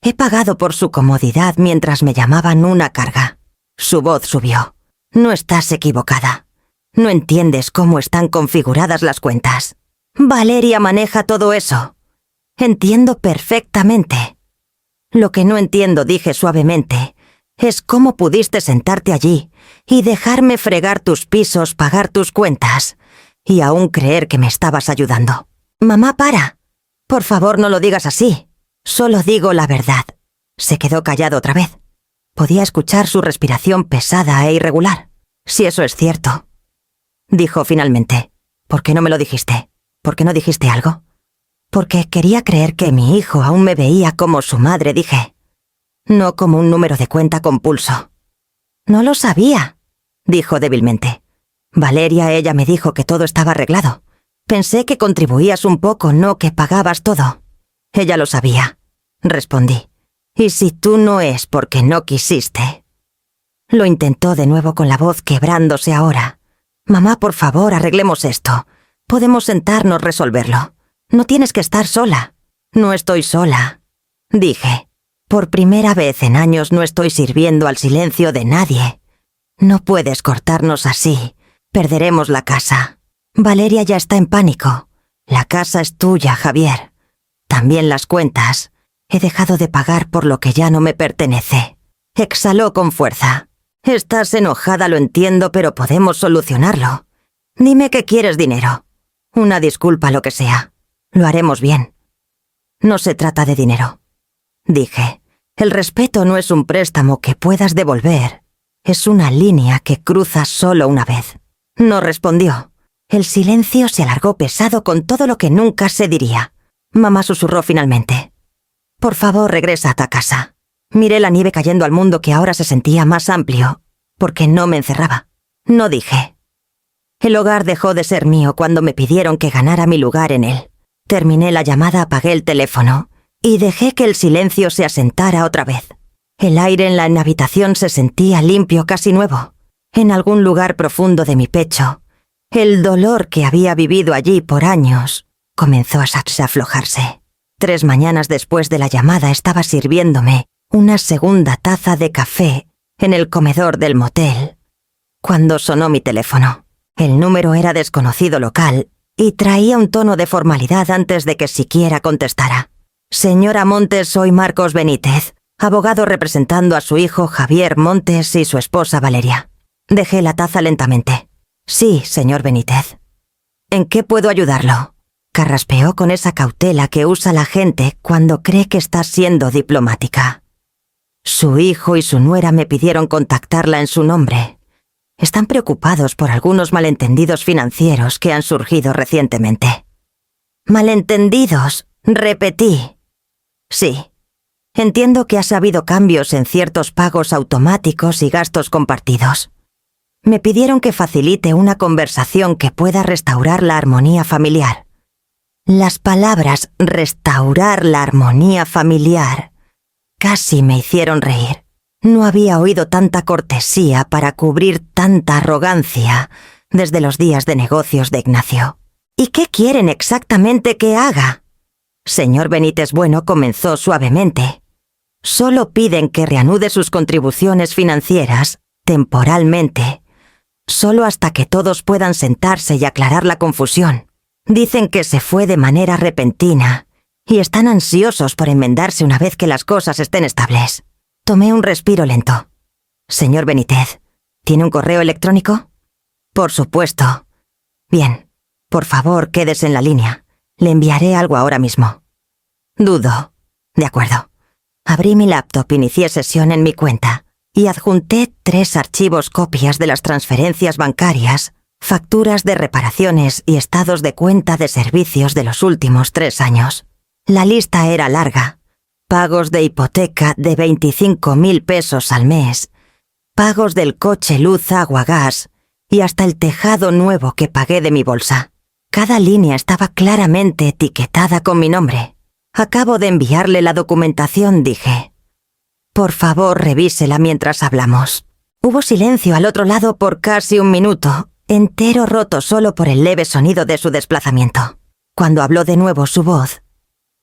«He pagado por su comodidad mientras me llamaban una carga». Su voz subió. «No estás equivocada. No entiendes cómo están configuradas las cuentas. Valeria maneja todo eso. Entiendo perfectamente. Lo que no entiendo», dije suavemente, «es cómo pudiste sentarte allí y dejarme fregar tus pisos, pagar tus cuentas, y aún creer que me estabas ayudando». «Mamá, para. Por favor, no lo digas así. Solo digo la verdad». Se quedó callado otra vez. Podía escuchar su respiración pesada e irregular. «Si eso es cierto», dijo finalmente, «¿por qué no me lo dijiste? ¿Por qué no dijiste algo?» «Porque quería creer que mi hijo aún me veía como su madre», dije. «No como un número de cuenta con pulso». «No lo sabía», dijo débilmente. «Valeria, ella me dijo que todo estaba arreglado. Pensé que contribuías un poco, no que pagabas todo». «Ella lo sabía», respondí. «Y si tú no es porque no quisiste». Lo intentó de nuevo con la voz quebrándose ahora. Mamá, por favor, arreglemos esto. Podemos sentarnos a resolverlo. No tienes que estar sola. No estoy sola, dije. Por primera vez en años no estoy sirviendo al silencio de nadie. No puedes cortarnos así. Perderemos la casa. Valeria ya está en pánico. La casa es tuya, Javier. También las cuentas. He dejado de pagar por lo que ya no me pertenece. Exhaló con fuerza. Estás enojada, lo entiendo, pero podemos solucionarlo. Dime que quieres dinero. Una disculpa, lo que sea. Lo haremos bien. No se trata de dinero, dije. El respeto no es un préstamo que puedas devolver. Es una línea que cruzas solo una vez. No respondió. El silencio se alargó pesado con todo lo que nunca se diría. Mamá susurró finalmente. Por favor, regresa a casa. Miré la nieve cayendo al mundo que ahora se sentía más amplio, porque no me encerraba. No dije. El hogar dejó de ser mío cuando me pidieron que ganara mi lugar en él. Terminé la llamada, apagué el teléfono y dejé que el silencio se asentara otra vez. El aire en la habitación se sentía limpio, casi nuevo. En algún lugar profundo de mi pecho, el dolor que había vivido allí por años comenzó a aflojarse. 3 mañanas después de la llamada estaba sirviéndome una segunda taza de café en el comedor del motel, cuando sonó mi teléfono. El número era desconocido local y traía un tono de formalidad antes de que siquiera contestara. Señora Montes, soy Marcos Benítez, abogado representando a su hijo Javier Montes y su esposa Valeria. Dejé la taza lentamente. Sí, señor Benítez. ¿En qué puedo ayudarlo? Carraspeó con esa cautela que usa la gente cuando cree que está siendo diplomática. Su hijo y su nuera me pidieron contactarla en su nombre. Están preocupados por algunos malentendidos financieros que han surgido recientemente. ¿Malentendidos? Repetí. Sí. Entiendo que ha habido cambios en ciertos pagos automáticos y gastos compartidos. Me pidieron que facilite una conversación que pueda restaurar la armonía familiar. Las palabras restaurar la armonía familiar casi me hicieron reír. No había oído tanta cortesía para cubrir tanta arrogancia desde los días de negocios de Ignacio. ¿Y qué quieren exactamente que haga? Señor Benítez Bueno, comenzó suavemente. Solo piden que reanude sus contribuciones financieras, temporalmente, solo hasta que todos puedan sentarse y aclarar la confusión. Dicen que se fue de manera repentina y están ansiosos por enmendarse una vez que las cosas estén estables. Tomé un respiro lento. Señor Benítez, ¿tiene un correo electrónico? Por supuesto. Bien, por favor, quédese en la línea. Le enviaré algo ahora mismo. Dudo. De acuerdo. Abrí mi laptop, inicié sesión en mi cuenta y adjunté 3 archivos copias de las transferencias bancarias, facturas de reparaciones y estados de cuenta de servicios de los últimos 3 años. La lista era larga. Pagos de hipoteca de 25.000 pesos al mes, pagos del coche, luz, agua, gas y hasta el tejado nuevo que pagué de mi bolsa. Cada línea estaba claramente etiquetada con mi nombre. Acabo de enviarle la documentación, dije. Por favor, revísela mientras hablamos. Hubo silencio al otro lado por casi 1 minuto, entero roto solo por el leve sonido de su desplazamiento. Cuando habló de nuevo, su voz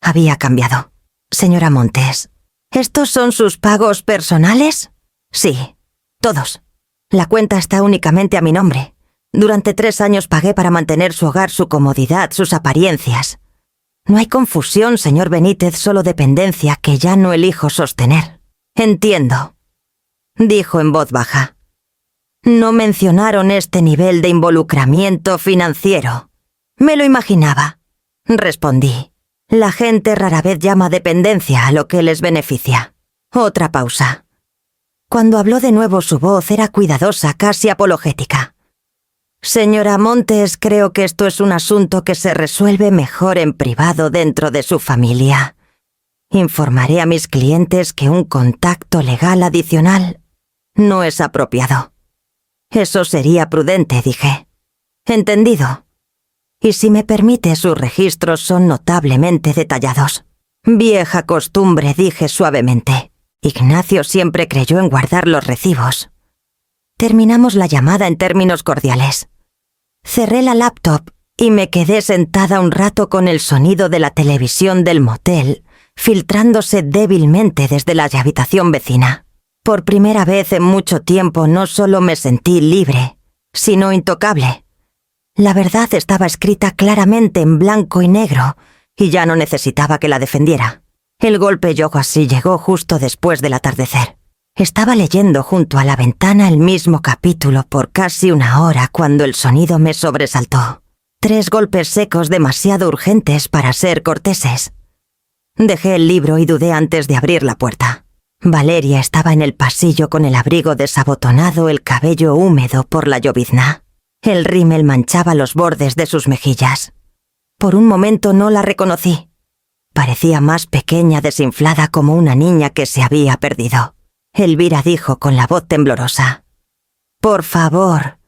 había cambiado. Señora Montes, ¿estos son sus pagos personales? Sí, todos. La cuenta está únicamente a mi nombre. Durante 3 años pagué para mantener su hogar, su comodidad, sus apariencias. No hay confusión, señor Benítez, solo dependencia que ya no elijo sostener. Entiendo, dijo en voz baja. No mencionaron este nivel de involucramiento financiero. Me lo imaginaba, respondí. La gente rara vez llama dependencia a lo que les beneficia. Otra pausa. Cuando habló de nuevo su voz era cuidadosa, casi apologética. Señora Montes, creo que esto es un asunto que se resuelve mejor en privado dentro de su familia. Informaré a mis clientes que un contacto legal adicional no es apropiado. Eso sería prudente, dije. Entendido. Y si me permite, sus registros son notablemente detallados. Vieja costumbre, dije suavemente. Ignacio siempre creyó en guardar los recibos. Terminamos la llamada en términos cordiales. Cerré la laptop y me quedé sentada un rato con el sonido de la televisión del motel filtrándose débilmente desde la habitación vecina. Por primera vez en mucho tiempo no solo me sentí libre, sino intocable. La verdad estaba escrita claramente en blanco y negro y ya no necesitaba que la defendiera. El golpe así llegó justo después del atardecer. Estaba leyendo junto a la ventana el mismo capítulo por casi una hora cuando el sonido me sobresaltó. 3 golpes secos demasiado urgentes para ser corteses. Dejé el libro y dudé antes de abrir la puerta. Valeria estaba en el pasillo con el abrigo desabotonado, el cabello húmedo por la llovizna. El rímel manchaba los bordes de sus mejillas. Por un momento no la reconocí. Parecía más pequeña, desinflada, como una niña que se había perdido. Elvira dijo con la voz temblorosa: «Por favor,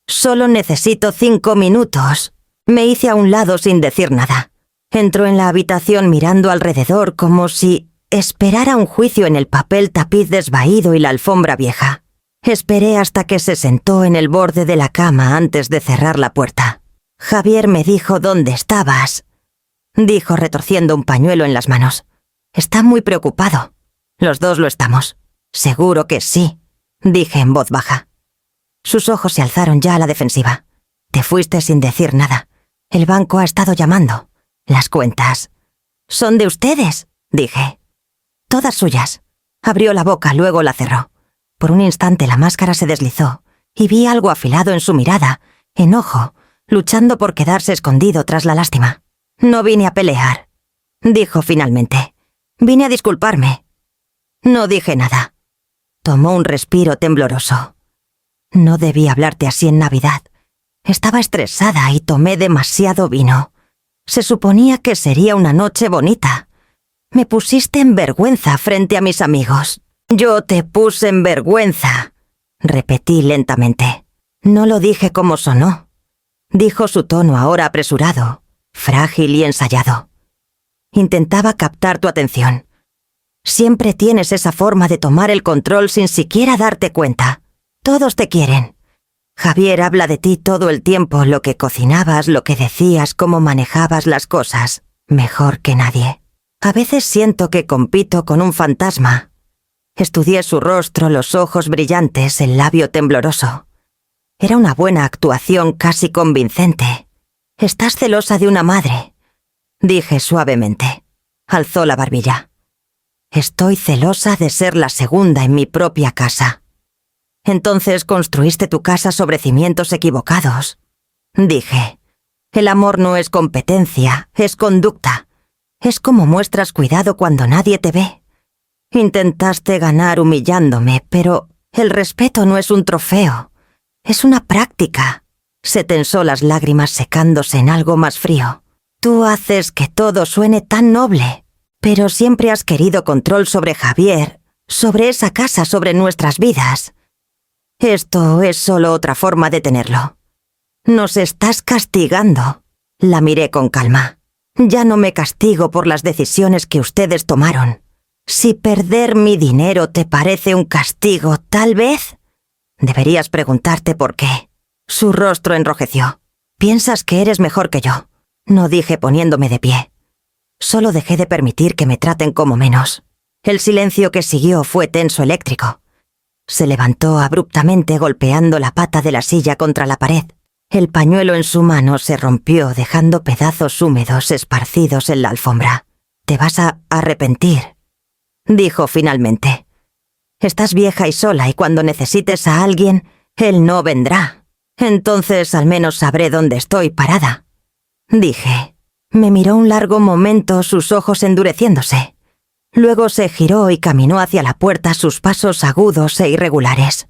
solo necesito 5 minutos». Me hice a un lado sin decir nada. Entró en la habitación mirando alrededor como si esperara un juicio en el papel tapiz desvaído y la alfombra vieja. Esperé hasta que se sentó en el borde de la cama antes de cerrar la puerta. «Javier me dijo dónde estabas», dijo retorciendo un pañuelo en las manos. «Está muy preocupado». «Los dos lo estamos». «Seguro que sí», dije en voz baja. Sus ojos se alzaron ya a la defensiva. «Te fuiste sin decir nada. El banco ha estado llamando. Las cuentas». «Son de ustedes», dije. «Todas suyas». Abrió la boca, luego la cerró. Por un instante la máscara se deslizó y vi algo afilado en su mirada, enojo, luchando por quedarse escondido tras la lástima. «No vine a pelear», dijo finalmente. «Vine a disculparme». No dije nada. Tomó un respiro tembloroso. «No debí hablarte así en Navidad. Estaba estresada y tomé demasiado vino. Se suponía que sería una noche bonita. Me pusiste en vergüenza frente a mis amigos». «Yo te puse en vergüenza», repetí lentamente. No lo dije como sonó. Dijo su tono ahora apresurado, frágil y ensayado. Intentaba captar tu atención. Siempre tienes esa forma de tomar el control sin siquiera darte cuenta. Todos te quieren. Javier habla de ti todo el tiempo, lo que cocinabas, lo que decías, cómo manejabas las cosas, mejor que nadie. A veces siento que compito con un fantasma. Estudié su rostro, los ojos brillantes, el labio tembloroso. Era una buena actuación, casi convincente. «Estás celosa de una madre», dije suavemente. Alzó la barbilla. «Estoy celosa de ser la segunda en mi propia casa». «Entonces construiste tu casa sobre cimientos equivocados», dije. «El amor no es competencia, es conducta. Es como muestras cuidado cuando nadie te ve. Intentaste ganar humillándome, pero el respeto no es un trofeo, es una práctica». Se tensó las lágrimas secándose en algo más frío. «Tú haces que todo suene tan noble, pero siempre has querido control sobre Javier, sobre esa casa, sobre nuestras vidas. Esto es solo otra forma de tenerlo. Nos estás castigando». La miré con calma. «Ya no me castigo por las decisiones que ustedes tomaron. Si perder mi dinero te parece un castigo, tal vez deberías preguntarte por qué». Su rostro enrojeció. «Piensas que eres mejor que yo», no dije poniéndome de pie. Solo dejé de permitir que me traten como menos. El silencio que siguió fue tenso eléctrico. Se levantó abruptamente golpeando la pata de la silla contra la pared. El pañuelo en su mano se rompió dejando pedazos húmedos esparcidos en la alfombra. «Te vas a arrepentir», dijo finalmente. «Estás vieja y sola y cuando necesites a alguien, él no vendrá. Entonces al menos sabré dónde estoy parada», dije. Me miró un largo momento, sus ojos endureciéndose. Luego se giró y caminó hacia la puerta, sus pasos agudos e irregulares.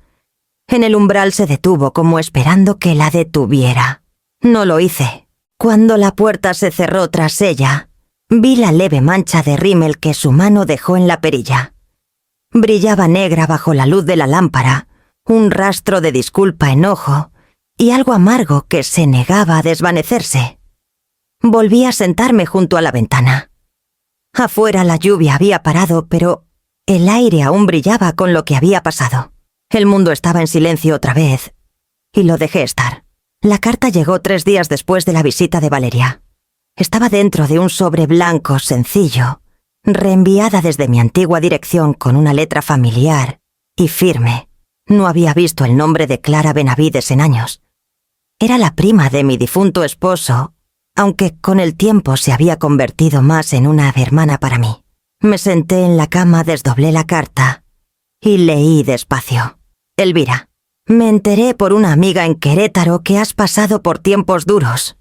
En el umbral se detuvo como esperando que la detuviera. No lo hice. Cuando la puerta se cerró tras ella, vi la leve mancha de rímel que su mano dejó en la perilla. Brillaba negra bajo la luz de la lámpara, un rastro de disculpa, enojo y algo amargo que se negaba a desvanecerse. Volví a sentarme junto a la ventana. Afuera la lluvia había parado, pero el aire aún brillaba con lo que había pasado. El mundo estaba en silencio otra vez, y lo dejé estar. La carta llegó 3 días después de la visita de Valeria. Estaba dentro de un sobre blanco sencillo, reenviada desde mi antigua dirección con una letra familiar y firme. No había visto el nombre de Clara Benavides en años. Era la prima de mi difunto esposo, aunque con el tiempo se había convertido más en una hermana para mí. Me senté en la cama, desdoblé la carta y leí despacio. Elvira, me enteré por una amiga en Querétaro que has pasado por tiempos duros.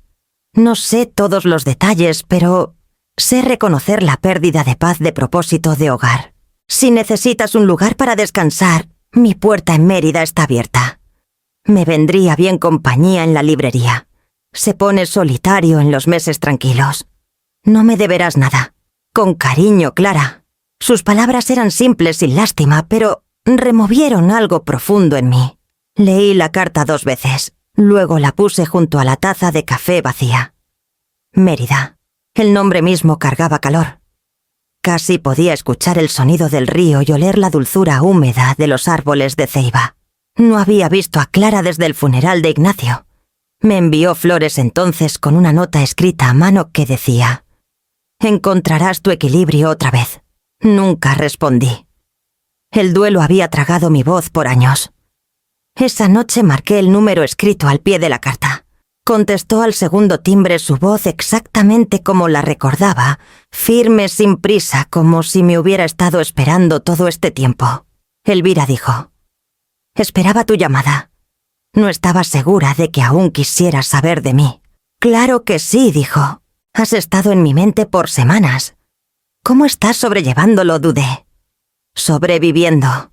No sé todos los detalles, pero sé reconocer la pérdida de paz de propósito de hogar. Si necesitas un lugar para descansar, mi puerta en Mérida está abierta. Me vendría bien compañía en la librería. Se pone solitario en los meses tranquilos. No me deberás nada. Con cariño, Clara. Sus palabras eran simples sin lástima, pero removieron algo profundo en mí. Leí la carta 2 veces. Luego la puse junto a la taza de café vacía. Mérida. El nombre mismo cargaba calor. Casi podía escuchar el sonido del río y oler la dulzura húmeda de los árboles de ceiba. No había visto a Clara desde el funeral de Ignacio. Me envió flores entonces con una nota escrita a mano que decía: «Encontrarás tu equilibrio otra vez». Nunca respondí. El duelo había tragado mi voz por años. Esa noche marqué el número escrito al pie de la carta. Contestó al segundo timbre su voz exactamente como la recordaba, firme, sin prisa, como si me hubiera estado esperando todo este tiempo. Elvira dijo: «Esperaba tu llamada. No estaba segura de que aún quisieras saber de mí». «Claro que sí», dijo. «Has estado en mi mente por semanas. ¿Cómo estás sobrellevándolo?», dudé. «Sobreviviendo».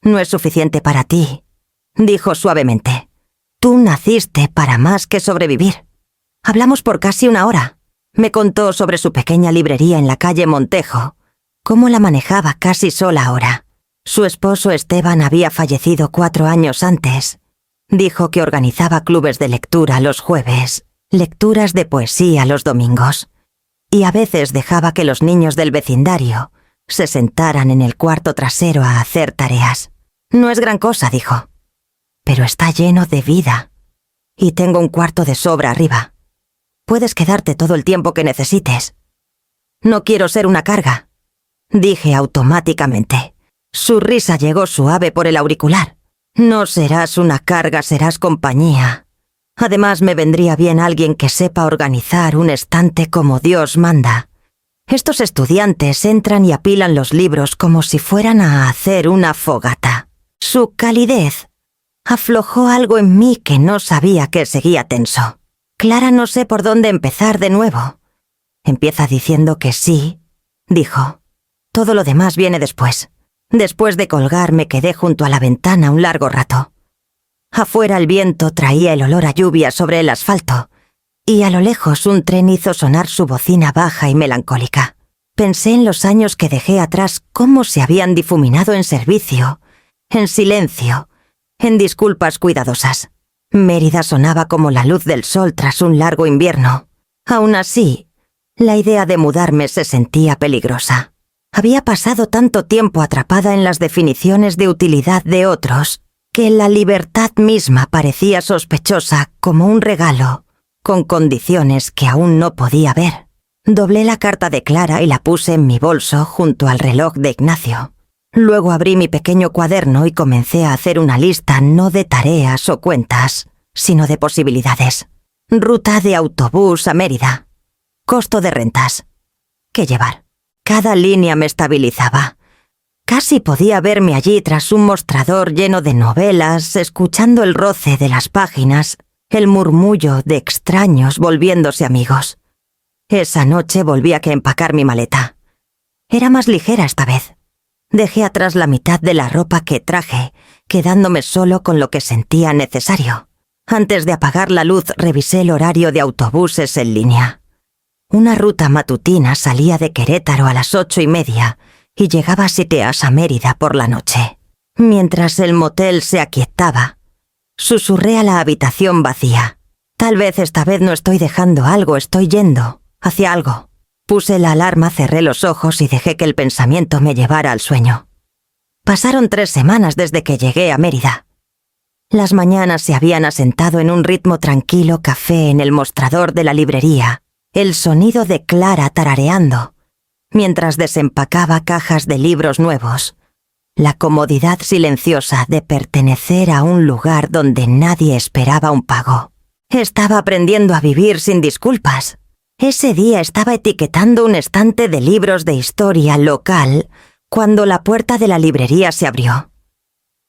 «No es suficiente para ti», dijo suavemente. «Tú naciste para más que sobrevivir». Hablamos por casi 1 hora. Me contó sobre su pequeña librería en la calle Montejo, cómo la manejaba casi sola ahora. Su esposo Esteban había fallecido 4 años antes. Dijo que organizaba clubes de lectura los jueves, lecturas de poesía los domingos, y a veces dejaba que los niños del vecindario se sentaran en el cuarto trasero a hacer tareas. «No es gran cosa», dijo, «pero está lleno de vida. Y tengo un cuarto de sobra arriba. Puedes quedarte todo el tiempo que necesites». «No quiero ser una carga», dije automáticamente. Su risa llegó suave por el auricular. «No serás una carga, serás compañía. Además, me vendría bien alguien que sepa organizar un estante como Dios manda. Estos estudiantes entran y apilan los libros como si fueran a hacer una fogata». Su calidez aflojó algo en mí que no sabía que seguía tenso. «Clara, no sé por dónde empezar de nuevo». «Empieza diciendo que sí», dijo. «Todo lo demás viene después». Después de colgar me quedé junto a la ventana un largo rato. Afuera el viento traía el olor a lluvia sobre el asfalto, y a lo lejos un tren hizo sonar su bocina baja y melancólica. Pensé en los años que dejé atrás, cómo se habían difuminado en servicio, en silencio, en disculpas cuidadosas. Mérida sonaba como la luz del sol tras un largo invierno. Aún así, la idea de mudarme se sentía peligrosa. Había pasado tanto tiempo atrapada en las definiciones de utilidad de otros que la libertad misma parecía sospechosa, como un regalo, con condiciones que aún no podía ver. Doblé la carta de Clara y la puse en mi bolso junto al reloj de Ignacio. Luego abrí mi pequeño cuaderno y comencé a hacer una lista no de tareas o cuentas, sino de posibilidades. Ruta de autobús a Mérida. Costo de rentas. ¿Qué llevar? Cada línea me estabilizaba. Casi podía verme allí tras un mostrador lleno de novelas, escuchando el roce de las páginas, el murmullo de extraños volviéndose amigos. Esa noche volví a que empacar mi maleta. Era más ligera esta vez. Dejé atrás la mitad de la ropa que traje, quedándome solo con lo que sentía necesario. Antes de apagar la luz revisé el horario de autobuses en línea. Una ruta matutina salía de Querétaro a las 8:30 y llegaba a Siteas a Mérida por la noche. Mientras el motel se aquietaba, susurré a la habitación vacía. Tal vez esta vez no estoy dejando algo, estoy yendo hacia algo. Puse la alarma, cerré los ojos y dejé que el pensamiento me llevara al sueño. Pasaron 3 semanas desde que llegué a Mérida. Las mañanas se habían asentado en un ritmo tranquilo café en el mostrador de la librería, el sonido de Clara tarareando, mientras desempacaba cajas de libros nuevos, la comodidad silenciosa de pertenecer a un lugar donde nadie esperaba un pago. Estaba aprendiendo a vivir sin disculpas. Ese día estaba etiquetando un estante de libros de historia local cuando la puerta de la librería se abrió.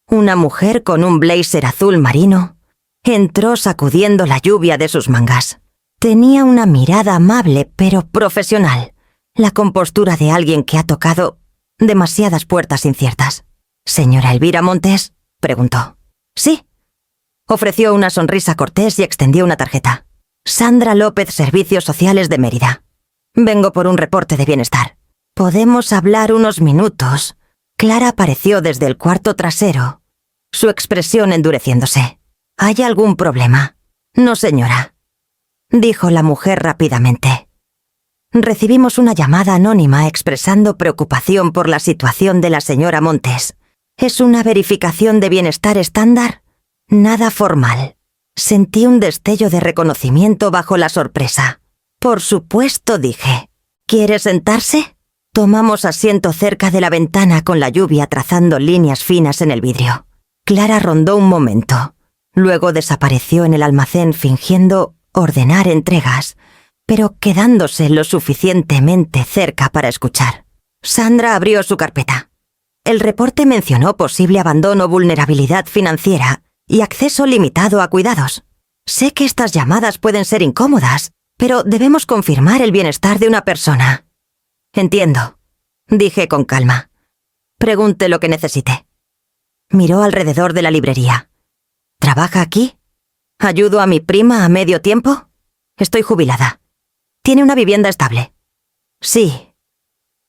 Una mujer con un blazer azul marino entró sacudiendo la lluvia de sus mangas. Tenía una mirada amable pero profesional, la compostura de alguien que ha tocado demasiadas puertas inciertas. «¿Señora Elvira Montes?», preguntó. «Sí». Ofreció una sonrisa cortés y extendió una tarjeta. «Sandra López, Servicios Sociales de Mérida. Vengo por un reporte de bienestar. ¿Podemos hablar unos minutos?». Clara apareció desde el cuarto trasero, su expresión endureciéndose. «¿Hay algún problema?». «No, señora», dijo la mujer rápidamente. «Recibimos una llamada anónima expresando preocupación por la situación de la señora Montes. ¿Es una verificación de bienestar estándar? Nada formal». Sentí un destello de reconocimiento bajo la sorpresa. «Por supuesto», dije. «¿Quiere sentarse?». Tomamos asiento cerca de la ventana con la lluvia trazando líneas finas en el vidrio. Clara rondó un momento. Luego desapareció en el almacén fingiendo ordenar entregas, pero quedándose lo suficientemente cerca para escuchar. Sandra abrió su carpeta. El reporte mencionó posible abandono, vulnerabilidad financiera y acceso limitado a cuidados. Sé que estas llamadas pueden ser incómodas, pero debemos confirmar el bienestar de una persona. «Entiendo», dije con calma. «Pregunte lo que necesite». Miró alrededor de la librería. «¿Trabaja aquí? ¿Ayudo a mi prima a medio tiempo? Estoy jubilada. ¿Tiene una vivienda estable?» «Sí.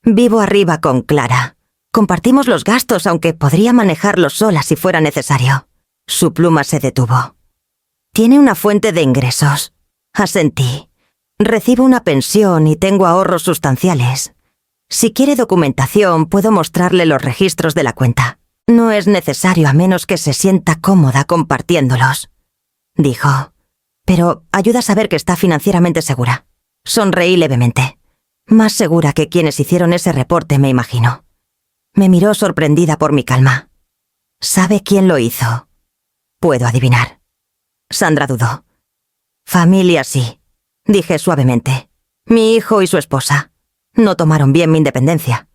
Vivo arriba con Clara. Compartimos los gastos, aunque podría manejarlos sola si fuera necesario». Su pluma se detuvo. «¿Tiene una fuente de ingresos?» Asentí. «Recibo una pensión y tengo ahorros sustanciales. Si quiere documentación, puedo mostrarle los registros de la cuenta. No es necesario a menos que se sienta cómoda compartiéndolos», dijo. «Pero ayuda a saber que está financieramente segura». Sonreí levemente. Más segura que quienes hicieron ese reporte, me imagino. Me miró sorprendida por mi calma. «¿Sabe quién lo hizo?» «Puedo adivinar». Sandra dudó. «Familia sí», dije suavemente. «Mi hijo y su esposa. No tomaron bien mi independencia».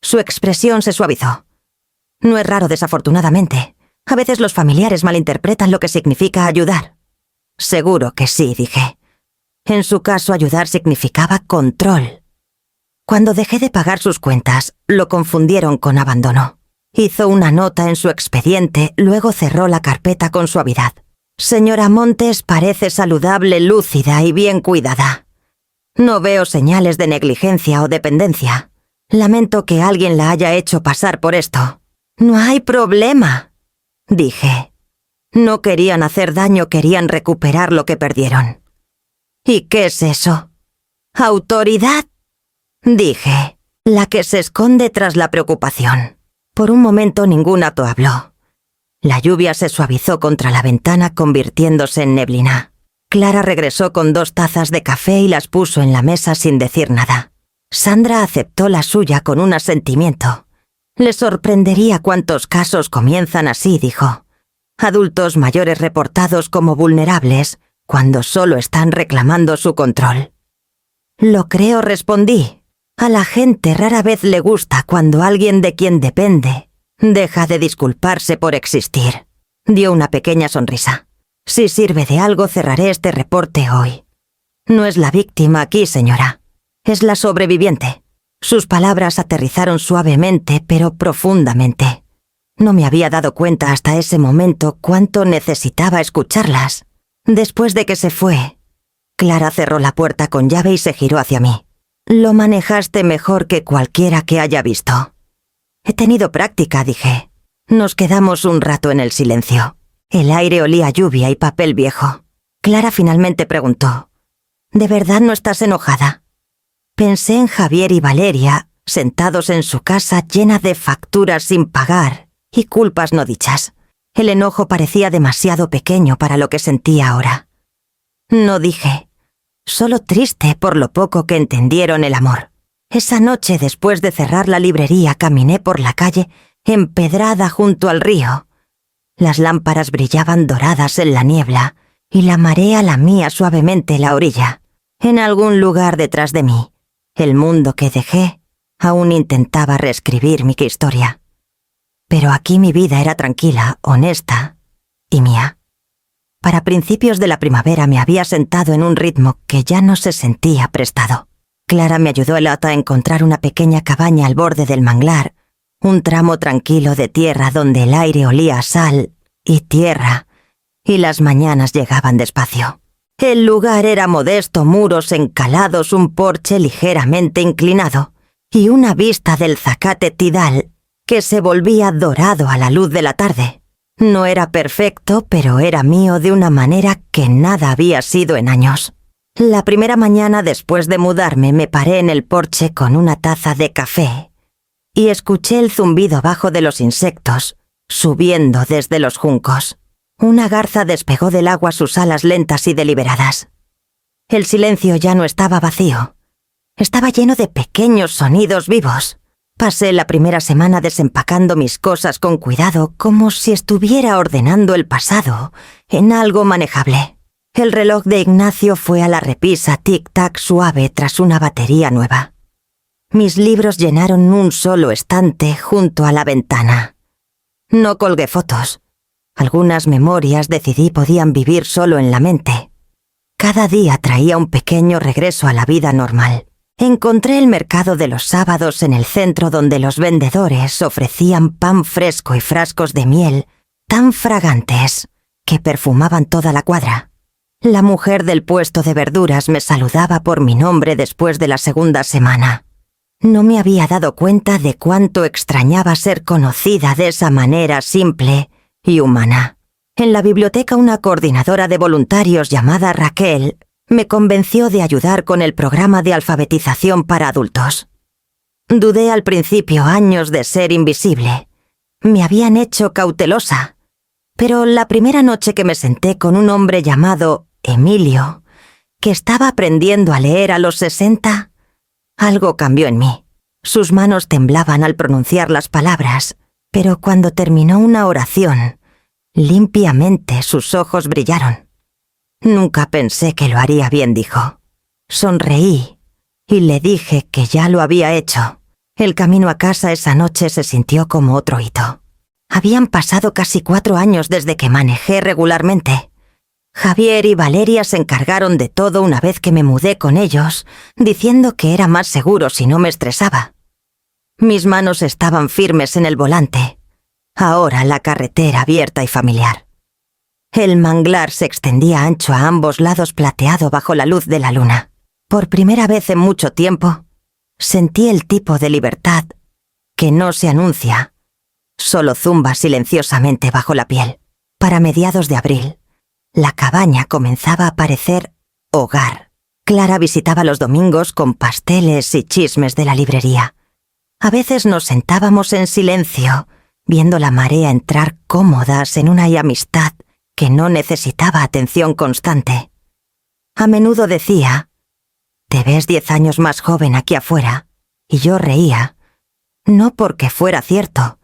Su expresión se suavizó. «No es raro, desafortunadamente. A veces los familiares malinterpretan lo que significa ayudar». «Seguro que sí», dije. En su caso, ayudar significaba control. Cuando dejé de pagar sus cuentas, lo confundieron con abandono. Hizo una nota en su expediente, luego cerró la carpeta con suavidad. «Señora Montes parece saludable, lúcida y bien cuidada. No veo señales de negligencia o dependencia. Lamento que alguien la haya hecho pasar por esto». «No hay problema», dije. No querían hacer daño, querían recuperar lo que perdieron. «¿Y qué es eso?» «Autoridad», dije, la que se esconde tras la preocupación. Por un momento ningún acto habló. La lluvia se suavizó contra la ventana convirtiéndose en neblina. Clara regresó con 2 tazas de café y las puso en la mesa sin decir nada. Sandra aceptó la suya con un asentimiento. «Le sorprendería cuántos casos comienzan así», dijo. «Adultos mayores reportados como vulnerables cuando solo están reclamando su control». «Lo creo», respondí. «A la gente rara vez le gusta cuando alguien de quien depende deja de disculparse por existir». Dio una pequeña sonrisa. «Si sirve de algo, cerraré este reporte hoy. No es la víctima aquí, señora. Es la sobreviviente». Sus palabras aterrizaron suavemente, pero profundamente. No me había dado cuenta hasta ese momento cuánto necesitaba escucharlas. Después de que se fue, Clara cerró la puerta con llave y se giró hacia mí. «Lo manejaste mejor que cualquiera que haya visto». «He tenido práctica», dije. Nos quedamos un rato en el silencio. El aire olía a lluvia y papel viejo. Clara finalmente preguntó: «¿De verdad no estás enojada?». Pensé en Javier y Valeria, sentados en su casa llena de facturas sin pagar y culpas no dichas. El enojo parecía demasiado pequeño para lo que sentía ahora. No dije, solo triste por lo poco que entendieron el amor. Esa noche, después de cerrar la librería, caminé por la calle empedrada junto al río. Las lámparas brillaban doradas en la niebla y la marea lamía suavemente la orilla. En algún lugar detrás de mí, el mundo que dejé aún intentaba reescribir mi historia. Pero aquí mi vida era tranquila, honesta y mía. Para principios de la primavera me había sentado en un ritmo que ya no se sentía prestado. Clara me ayudó a encontrar una pequeña cabaña al borde del manglar, un tramo tranquilo de tierra donde el aire olía a sal y tierra, y las mañanas llegaban despacio. El lugar era modesto, muros encalados, un porche ligeramente inclinado y una vista del zacate tidal que se volvía dorado a la luz de la tarde. No era perfecto, pero era mío de una manera que nada había sido en años. La primera mañana después de mudarme me paré en el porche con una taza de café y escuché el zumbido bajo de los insectos subiendo desde los juncos. Una garza despegó del agua sus alas lentas y deliberadas. El silencio ya no estaba vacío. Estaba lleno de pequeños sonidos vivos. Pasé la primera semana desempacando mis cosas con cuidado, como si estuviera ordenando el pasado en algo manejable. El reloj de Ignacio fue a la repisa tic-tac suave tras una batería nueva. Mis libros llenaron un solo estante junto a la ventana. No colgué fotos. Algunas memorias decidí podían vivir solo en la mente. Cada día traía un pequeño regreso a la vida normal. Encontré el mercado de los sábados en el centro donde los vendedores ofrecían pan fresco y frascos de miel tan fragantes que perfumaban toda la cuadra. La mujer del puesto de verduras me saludaba por mi nombre después de la segunda semana. No me había dado cuenta de cuánto extrañaba ser conocida de esa manera simple y humana. En la biblioteca una coordinadora de voluntarios llamada Raquel me convenció de ayudar con el programa de alfabetización para adultos. Dudé al principio años de ser invisible. Me habían hecho cautelosa. Pero la primera noche que me senté con un hombre llamado Emilio, que estaba aprendiendo a leer a los 60, algo cambió en mí. Sus manos temblaban al pronunciar las palabras, pero cuando terminó una oración, limpiamente sus ojos brillaron. Nunca pensé que lo haría bien, dijo. Sonreí y le dije que ya lo había hecho. El camino a casa esa noche se sintió como otro hito. Habían pasado casi 4 años desde que manejé regularmente. Javier y Valeria se encargaron de todo una vez que me mudé con ellos, diciendo que era más seguro si no me estresaba. Mis manos estaban firmes en el volante. Ahora la carretera abierta y familiar. El manglar se extendía ancho a ambos lados plateado bajo la luz de la luna. Por primera vez en mucho tiempo, sentí el tipo de libertad que no se anuncia, solo zumba silenciosamente bajo la piel. Para mediados de abril, la cabaña comenzaba a parecer hogar. Clara visitaba los domingos con pasteles y chismes de la librería. A veces nos sentábamos en silencio, viendo la marea entrar cómodas en una amistad que no necesitaba atención constante. A menudo decía, «Te ves 10 años más joven aquí afuera», y yo reía, no porque fuera cierto,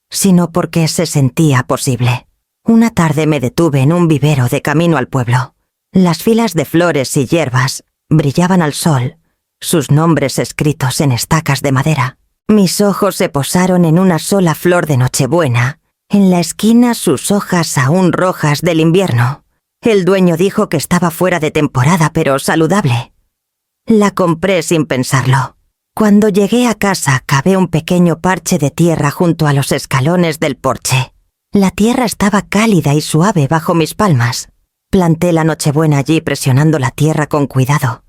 sino porque se sentía posible. Una tarde me detuve en un vivero de camino al pueblo. Las filas de flores y hierbas brillaban al sol, sus nombres escritos en estacas de madera. Mis ojos se posaron en una sola flor de Nochebuena, en la esquina sus hojas aún rojas del invierno. El dueño dijo que estaba fuera de temporada, pero saludable. La compré sin pensarlo. Cuando llegué a casa, cavé un pequeño parche de tierra junto a los escalones del porche. La tierra estaba cálida y suave bajo mis palmas. Planté la Nochebuena allí presionando la tierra con cuidado.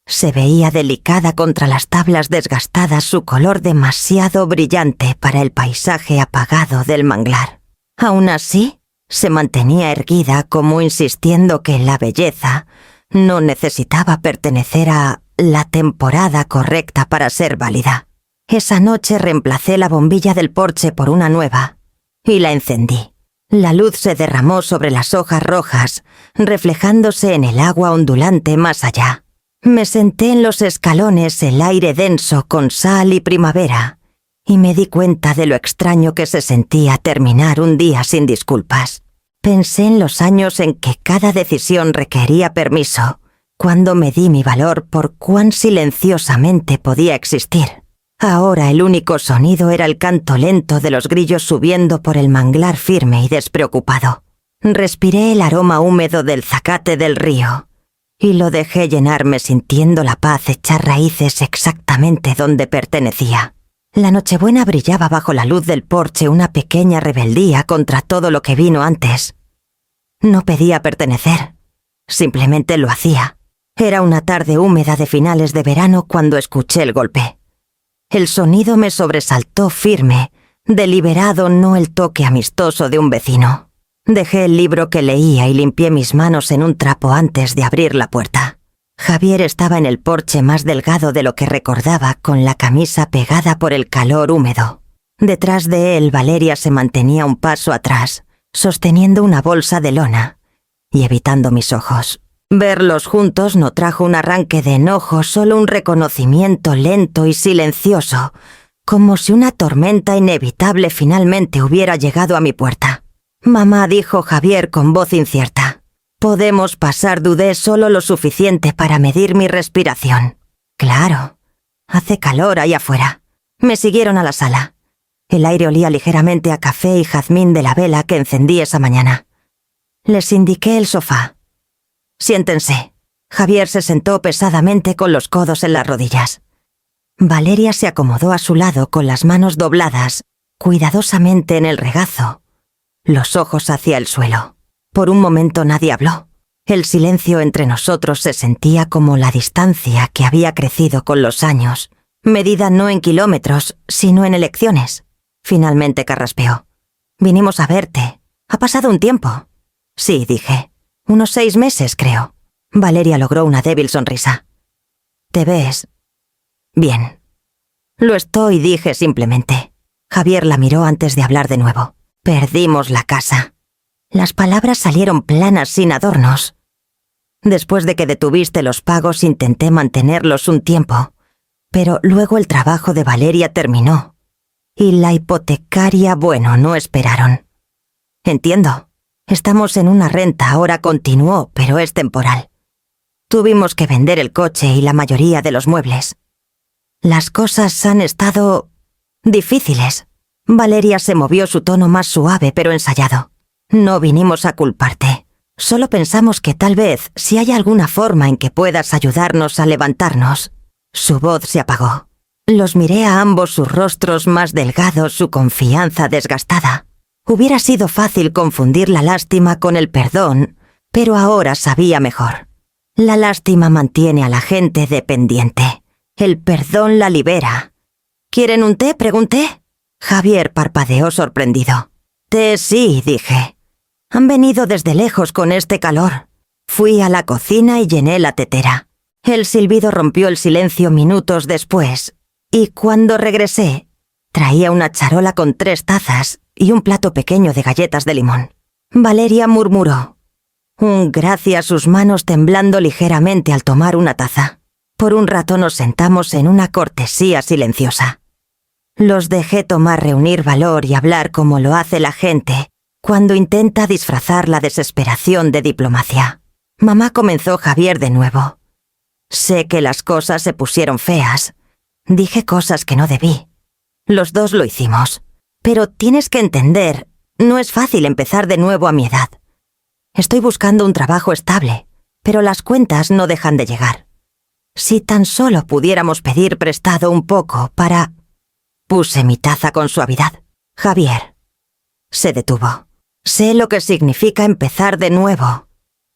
Se veía delicada contra las tablas desgastadas, su color demasiado brillante para el paisaje apagado del manglar. Aún así, se mantenía erguida como insistiendo que la belleza no necesitaba pertenecer a la temporada correcta para ser válida. Esa noche reemplacé la bombilla del porche por una nueva y la encendí. La luz se derramó sobre las hojas rojas, reflejándose en el agua ondulante más allá. Me senté en los escalones, el aire denso con sal y primavera, y me di cuenta de lo extraño que se sentía terminar un día sin disculpas. Pensé en los años en que cada decisión requería permiso, cuando medí mi valor por cuán silenciosamente podía existir. Ahora el único sonido era el canto lento de los grillos subiendo por el manglar firme y despreocupado. Respiré el aroma húmedo del zacate del río y lo dejé llenarme sintiendo la paz echar raíces exactamente donde pertenecía. La Nochebuena brillaba bajo la luz del porche, una pequeña rebeldía contra todo lo que vino antes. No pedía pertenecer, simplemente lo hacía. Era una tarde húmeda de finales de verano cuando escuché el golpe. El sonido me sobresaltó firme, deliberado, no el toque amistoso de un vecino. Dejé el libro que leía y limpié mis manos en un trapo antes de abrir la puerta. Javier estaba en el porche más delgado de lo que recordaba, con la camisa pegada por el calor húmedo. Detrás de él, Valeria se mantenía un paso atrás, sosteniendo una bolsa de lona y evitando mis ojos. Verlos juntos no trajo un arranque de enojo, solo un reconocimiento lento y silencioso, como si una tormenta inevitable finalmente hubiera llegado a mi puerta. «Mamá», dijo Javier con voz incierta. «Podemos pasar», dudé, solo lo suficiente para medir mi respiración. «Claro, hace calor ahí afuera». Me siguieron a la sala. El aire olía ligeramente a café y jazmín de la vela que encendí esa mañana. Les indiqué el sofá. «Siéntense». Javier se sentó pesadamente con los codos en las rodillas. Valeria se acomodó a su lado con las manos dobladas, cuidadosamente en el regazo, los ojos hacia el suelo. Por un momento nadie habló. El silencio entre nosotros se sentía como la distancia que había crecido con los años, medida no en kilómetros, sino en elecciones. Finalmente carraspeó. «Vinimos a verte. Ha pasado un tiempo». «Sí», dije. «Unos 6 meses, creo». Valeria logró una débil sonrisa. «¿Te ves?» «Bien». «Lo estoy», dije simplemente. Javier la miró antes de hablar de nuevo. «Perdimos la casa». Las palabras salieron planas, sin adornos. «Después de que detuviste los pagos intenté mantenerlos un tiempo, pero luego el trabajo de Valeria terminó. Y la hipotecaria, bueno, no esperaron». «Entiendo. Estamos en una renta ahora», continuó, «pero es temporal. Tuvimos que vender el coche y la mayoría de los muebles. Las cosas han estado difíciles». Valeria se movió, su tono más suave pero ensayado. «No vinimos a culparte. Solo pensamos que tal vez, si hay alguna forma en que puedas ayudarnos a levantarnos». Su voz se apagó. Los miré a ambos, sus rostros más delgados, su confianza desgastada. Hubiera sido fácil confundir la lástima con el perdón, pero ahora sabía mejor. La lástima mantiene a la gente dependiente. El perdón la libera. «¿Quieren un té?», pregunté. Javier parpadeó sorprendido. «Té sí», dije. «Han venido desde lejos con este calor». Fui a la cocina y llené la tetera. El silbido rompió el silencio minutos después, y cuando regresé, traía una charola con 3 tazas y un plato pequeño de galletas de limón. Valeria murmuró un gracias, sus manos temblando ligeramente al tomar una taza. Por un rato nos sentamos en una cortesía silenciosa. Los dejé reunir valor y hablar como lo hace la gente cuando intenta disfrazar la desesperación de diplomacia. «Mamá», comenzó Javier de nuevo. «Sé que las cosas se pusieron feas. Dije cosas que no debí. Los dos lo hicimos. Pero tienes que entender, no es fácil empezar de nuevo a mi edad. Estoy buscando un trabajo estable, pero las cuentas no dejan de llegar. Si tan solo pudiéramos pedir prestado un poco para...». Puse mi taza con suavidad. «Javier». Se detuvo. «Sé lo que significa empezar de nuevo»,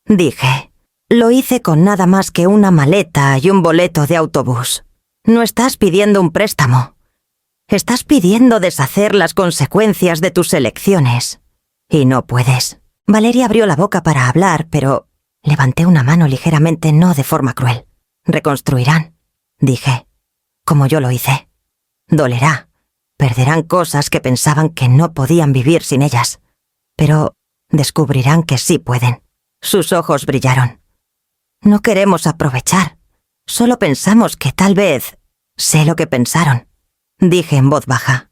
dije. «Lo hice con nada más que una maleta y un boleto de autobús. No estás pidiendo un préstamo. Estás pidiendo deshacer las consecuencias de tus elecciones. Y no puedes». Valeria abrió la boca para hablar, pero levanté una mano ligeramente, no de forma cruel. «Reconstruirán», dije, «como yo lo hice. Dolerá. Perderán cosas que pensaban que no podían vivir sin ellas. pero descubrirán que sí pueden. Sus ojos brillaron. No queremos aprovechar. Solo pensamos que tal vez... Sé lo que pensaron. Dije en voz baja.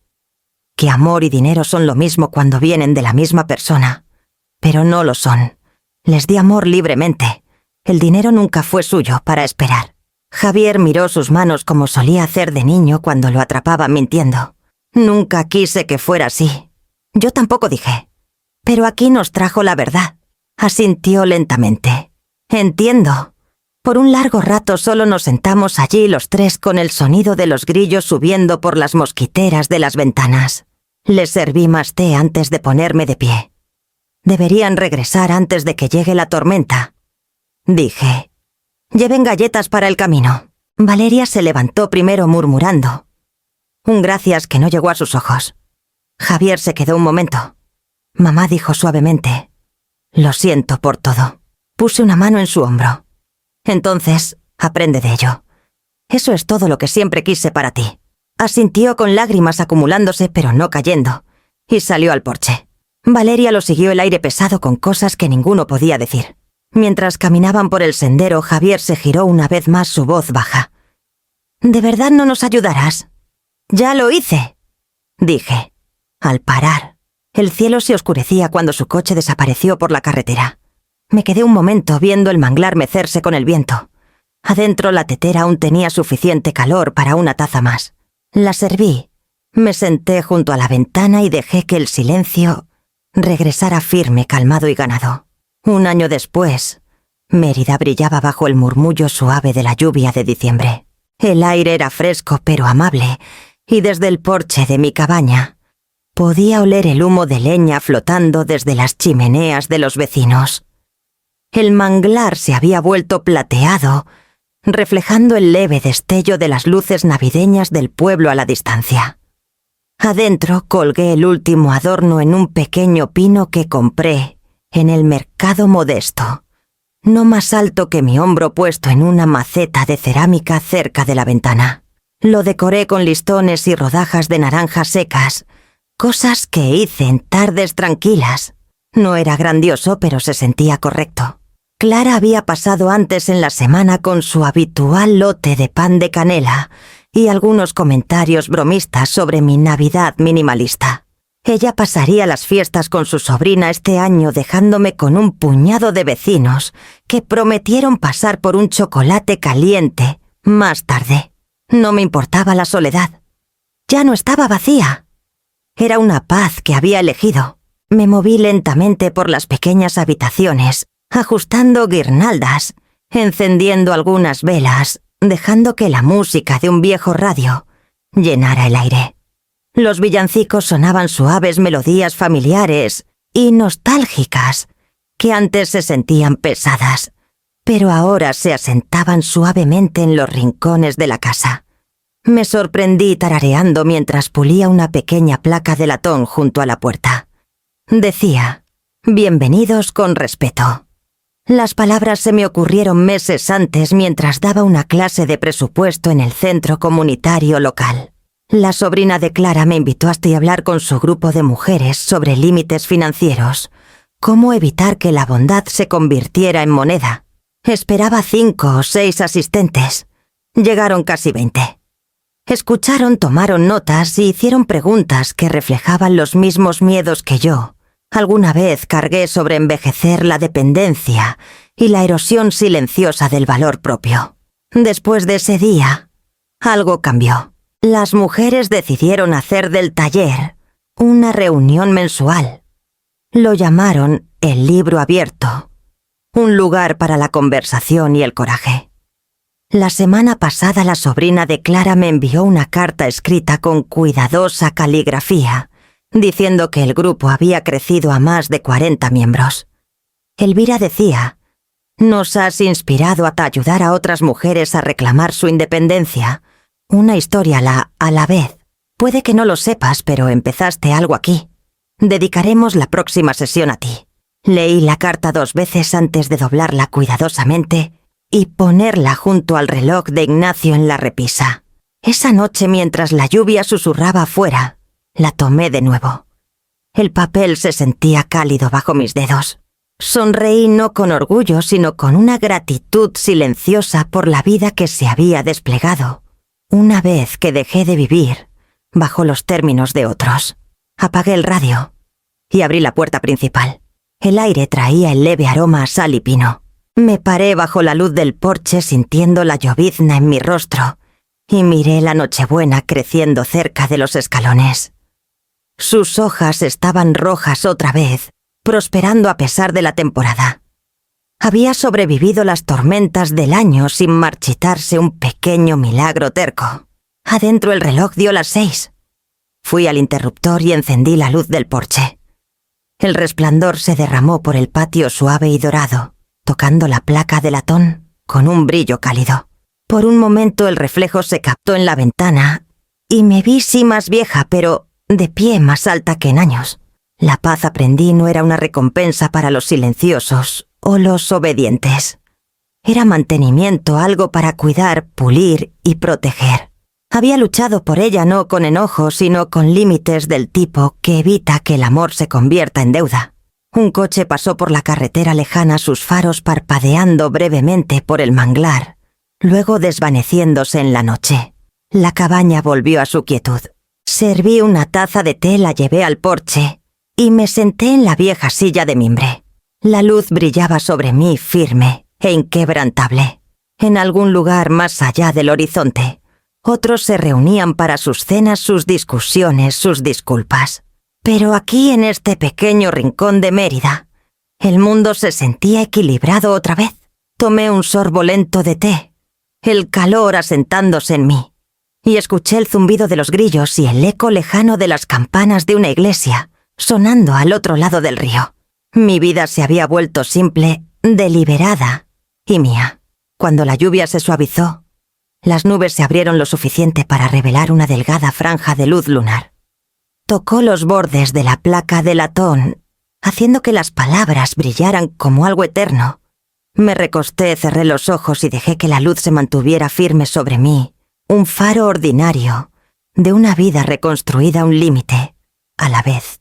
Que amor y dinero son lo mismo cuando vienen de la misma persona. Pero no lo son. Les di amor libremente. El dinero nunca fue suyo para esperar. Javier miró sus manos como solía hacer de niño cuando lo atrapaba mintiendo. Nunca quise que fuera así. Yo tampoco dije. Pero aquí nos trajo la verdad. Asintió lentamente. Entiendo. Por un largo rato solo nos sentamos allí los tres con el sonido de los grillos subiendo por las mosquiteras de las ventanas. Les serví más té antes de ponerme de pie. Deberían regresar antes de que llegue la tormenta. Dije. Lleven galletas para el camino. Valeria se levantó primero murmurando. Un gracias que no llegó a sus ojos. Javier se quedó un momento. Mamá dijo suavemente. Lo siento por todo. Puse una mano en su hombro. Entonces, aprende de ello. Eso es todo lo que siempre quise para ti. Asintió con lágrimas acumulándose pero no cayendo, y salió al porche. Valeria lo siguió el aire pesado con cosas que ninguno podía decir. Mientras caminaban por el sendero, Javier se giró una vez más su voz baja. ¿De verdad no nos ayudarás? Ya lo hice, dije. Al parar, el cielo se oscurecía cuando su coche desapareció por la carretera. Me quedé un momento viendo el manglar mecerse con el viento. Adentro la tetera aún tenía suficiente calor para una taza más. La serví. Me senté junto a la ventana y dejé que el silencio regresara firme, calmado y ganado. Un año después, Mérida brillaba bajo el murmullo suave de la lluvia de diciembre. El aire era fresco pero amable, y desde el porche de mi cabaña podía oler el humo de leña flotando desde las chimeneas de los vecinos. El manglar se había vuelto plateado, reflejando el leve destello de las luces navideñas del pueblo a la distancia. Adentro colgué el último adorno en un pequeño pino que compré en el mercado modesto, no más alto que mi hombro puesto en una maceta de cerámica cerca de la ventana. Lo decoré con listones y rodajas de naranjas secas, cosas que hice en tardes tranquilas. No era grandioso, pero se sentía correcto. Clara había pasado antes en la semana con su habitual lote de pan de canela y algunos comentarios bromistas sobre mi Navidad minimalista. Ella pasaría las fiestas con su sobrina este año dejándome con un puñado de vecinos que prometieron pasar por un chocolate caliente más tarde. No me importaba la soledad. Ya no estaba vacía. Era una paz que había elegido. Me moví lentamente por las pequeñas habitaciones, ajustando guirnaldas, encendiendo algunas velas, dejando que la música de un viejo radio llenara el aire. Los villancicos sonaban suaves melodías familiares y nostálgicas, que antes se sentían pesadas, pero ahora se asentaban suavemente en los rincones de la casa. Me sorprendí tarareando mientras pulía una pequeña placa de latón junto a la puerta. Decía, «Bienvenidos con respeto». Las palabras se me ocurrieron meses antes mientras daba una clase de presupuesto en el centro comunitario local. La sobrina de Clara me invitó hasta a hablar con su grupo de mujeres sobre límites financieros, cómo evitar que la bondad se convirtiera en moneda. Esperaba 5 o 6 asistentes. Llegaron casi 20. Escucharon, tomaron notas y hicieron preguntas que reflejaban los mismos miedos que yo. Alguna vez cargué sobre envejecer la dependencia y la erosión silenciosa del valor propio. Después de ese día, algo cambió. Las mujeres decidieron hacer del taller una reunión mensual. Lo llamaron el libro abierto, un lugar para la conversación y el coraje. La semana pasada la sobrina de Clara me envió una carta escrita con cuidadosa caligrafía, diciendo que el grupo había crecido a más de 40 miembros. Elvira decía, «Nos has inspirado a ayudar a otras mujeres a reclamar su independencia. Una historia a la vez. Puede que no lo sepas, pero empezaste algo aquí. Dedicaremos la próxima sesión a ti». Leí la carta 2 veces antes de doblarla cuidadosamente y ponerla junto al reloj de Ignacio en la repisa. Esa noche, mientras la lluvia susurraba afuera, la tomé de nuevo. El papel se sentía cálido bajo mis dedos. Sonreí no con orgullo, sino con una gratitud silenciosa por la vida que se había desplegado, una vez que dejé de vivir bajo los términos de otros. Apagué el radio y abrí la puerta principal. El aire traía el leve aroma a sal y pino. Me paré bajo la luz del porche sintiendo la llovizna en mi rostro y miré la Nochebuena creciendo cerca de los escalones. Sus hojas estaban rojas otra vez, prosperando a pesar de la temporada. Había sobrevivido las tormentas del año sin marchitarse un pequeño milagro terco. Adentro el reloj dio las 6. Fui al interruptor y encendí la luz del porche. El resplandor se derramó por el patio suave y dorado, tocando la placa de latón con un brillo cálido. Por un momento el reflejo se captó en la ventana y me vi sí más vieja, pero de pie más alta que en años. La paz aprendí no era una recompensa para los silenciosos o los obedientes. Era mantenimiento, algo para cuidar, pulir y proteger. Había luchado por ella no con enojo, sino con límites del tipo que evita que el amor se convierta en deuda. Un coche pasó por la carretera lejana, sus faros parpadeando brevemente por el manglar, luego desvaneciéndose en la noche. La cabaña volvió a su quietud. Serví una taza de té, la llevé al porche y me senté en la vieja silla de mimbre. La luz brillaba sobre mí firme e inquebrantable. En algún lugar más allá del horizonte, otros se reunían para sus cenas, sus discusiones, sus disculpas. Pero aquí, en este pequeño rincón de Mérida, el mundo se sentía equilibrado otra vez. Tomé un sorbo lento de té, el calor asentándose en mí, y escuché el zumbido de los grillos y el eco lejano de las campanas de una iglesia, sonando al otro lado del río. Mi vida se había vuelto simple, deliberada y mía. Cuando la lluvia se suavizó, las nubes se abrieron lo suficiente para revelar una delgada franja de luz lunar. Tocó los bordes de la placa de latón, haciendo que las palabras brillaran como algo eterno. Me recosté, cerré los ojos y dejé que la luz se mantuviera firme sobre mí, un faro ordinario de una vida reconstruida a un límite, a la vez.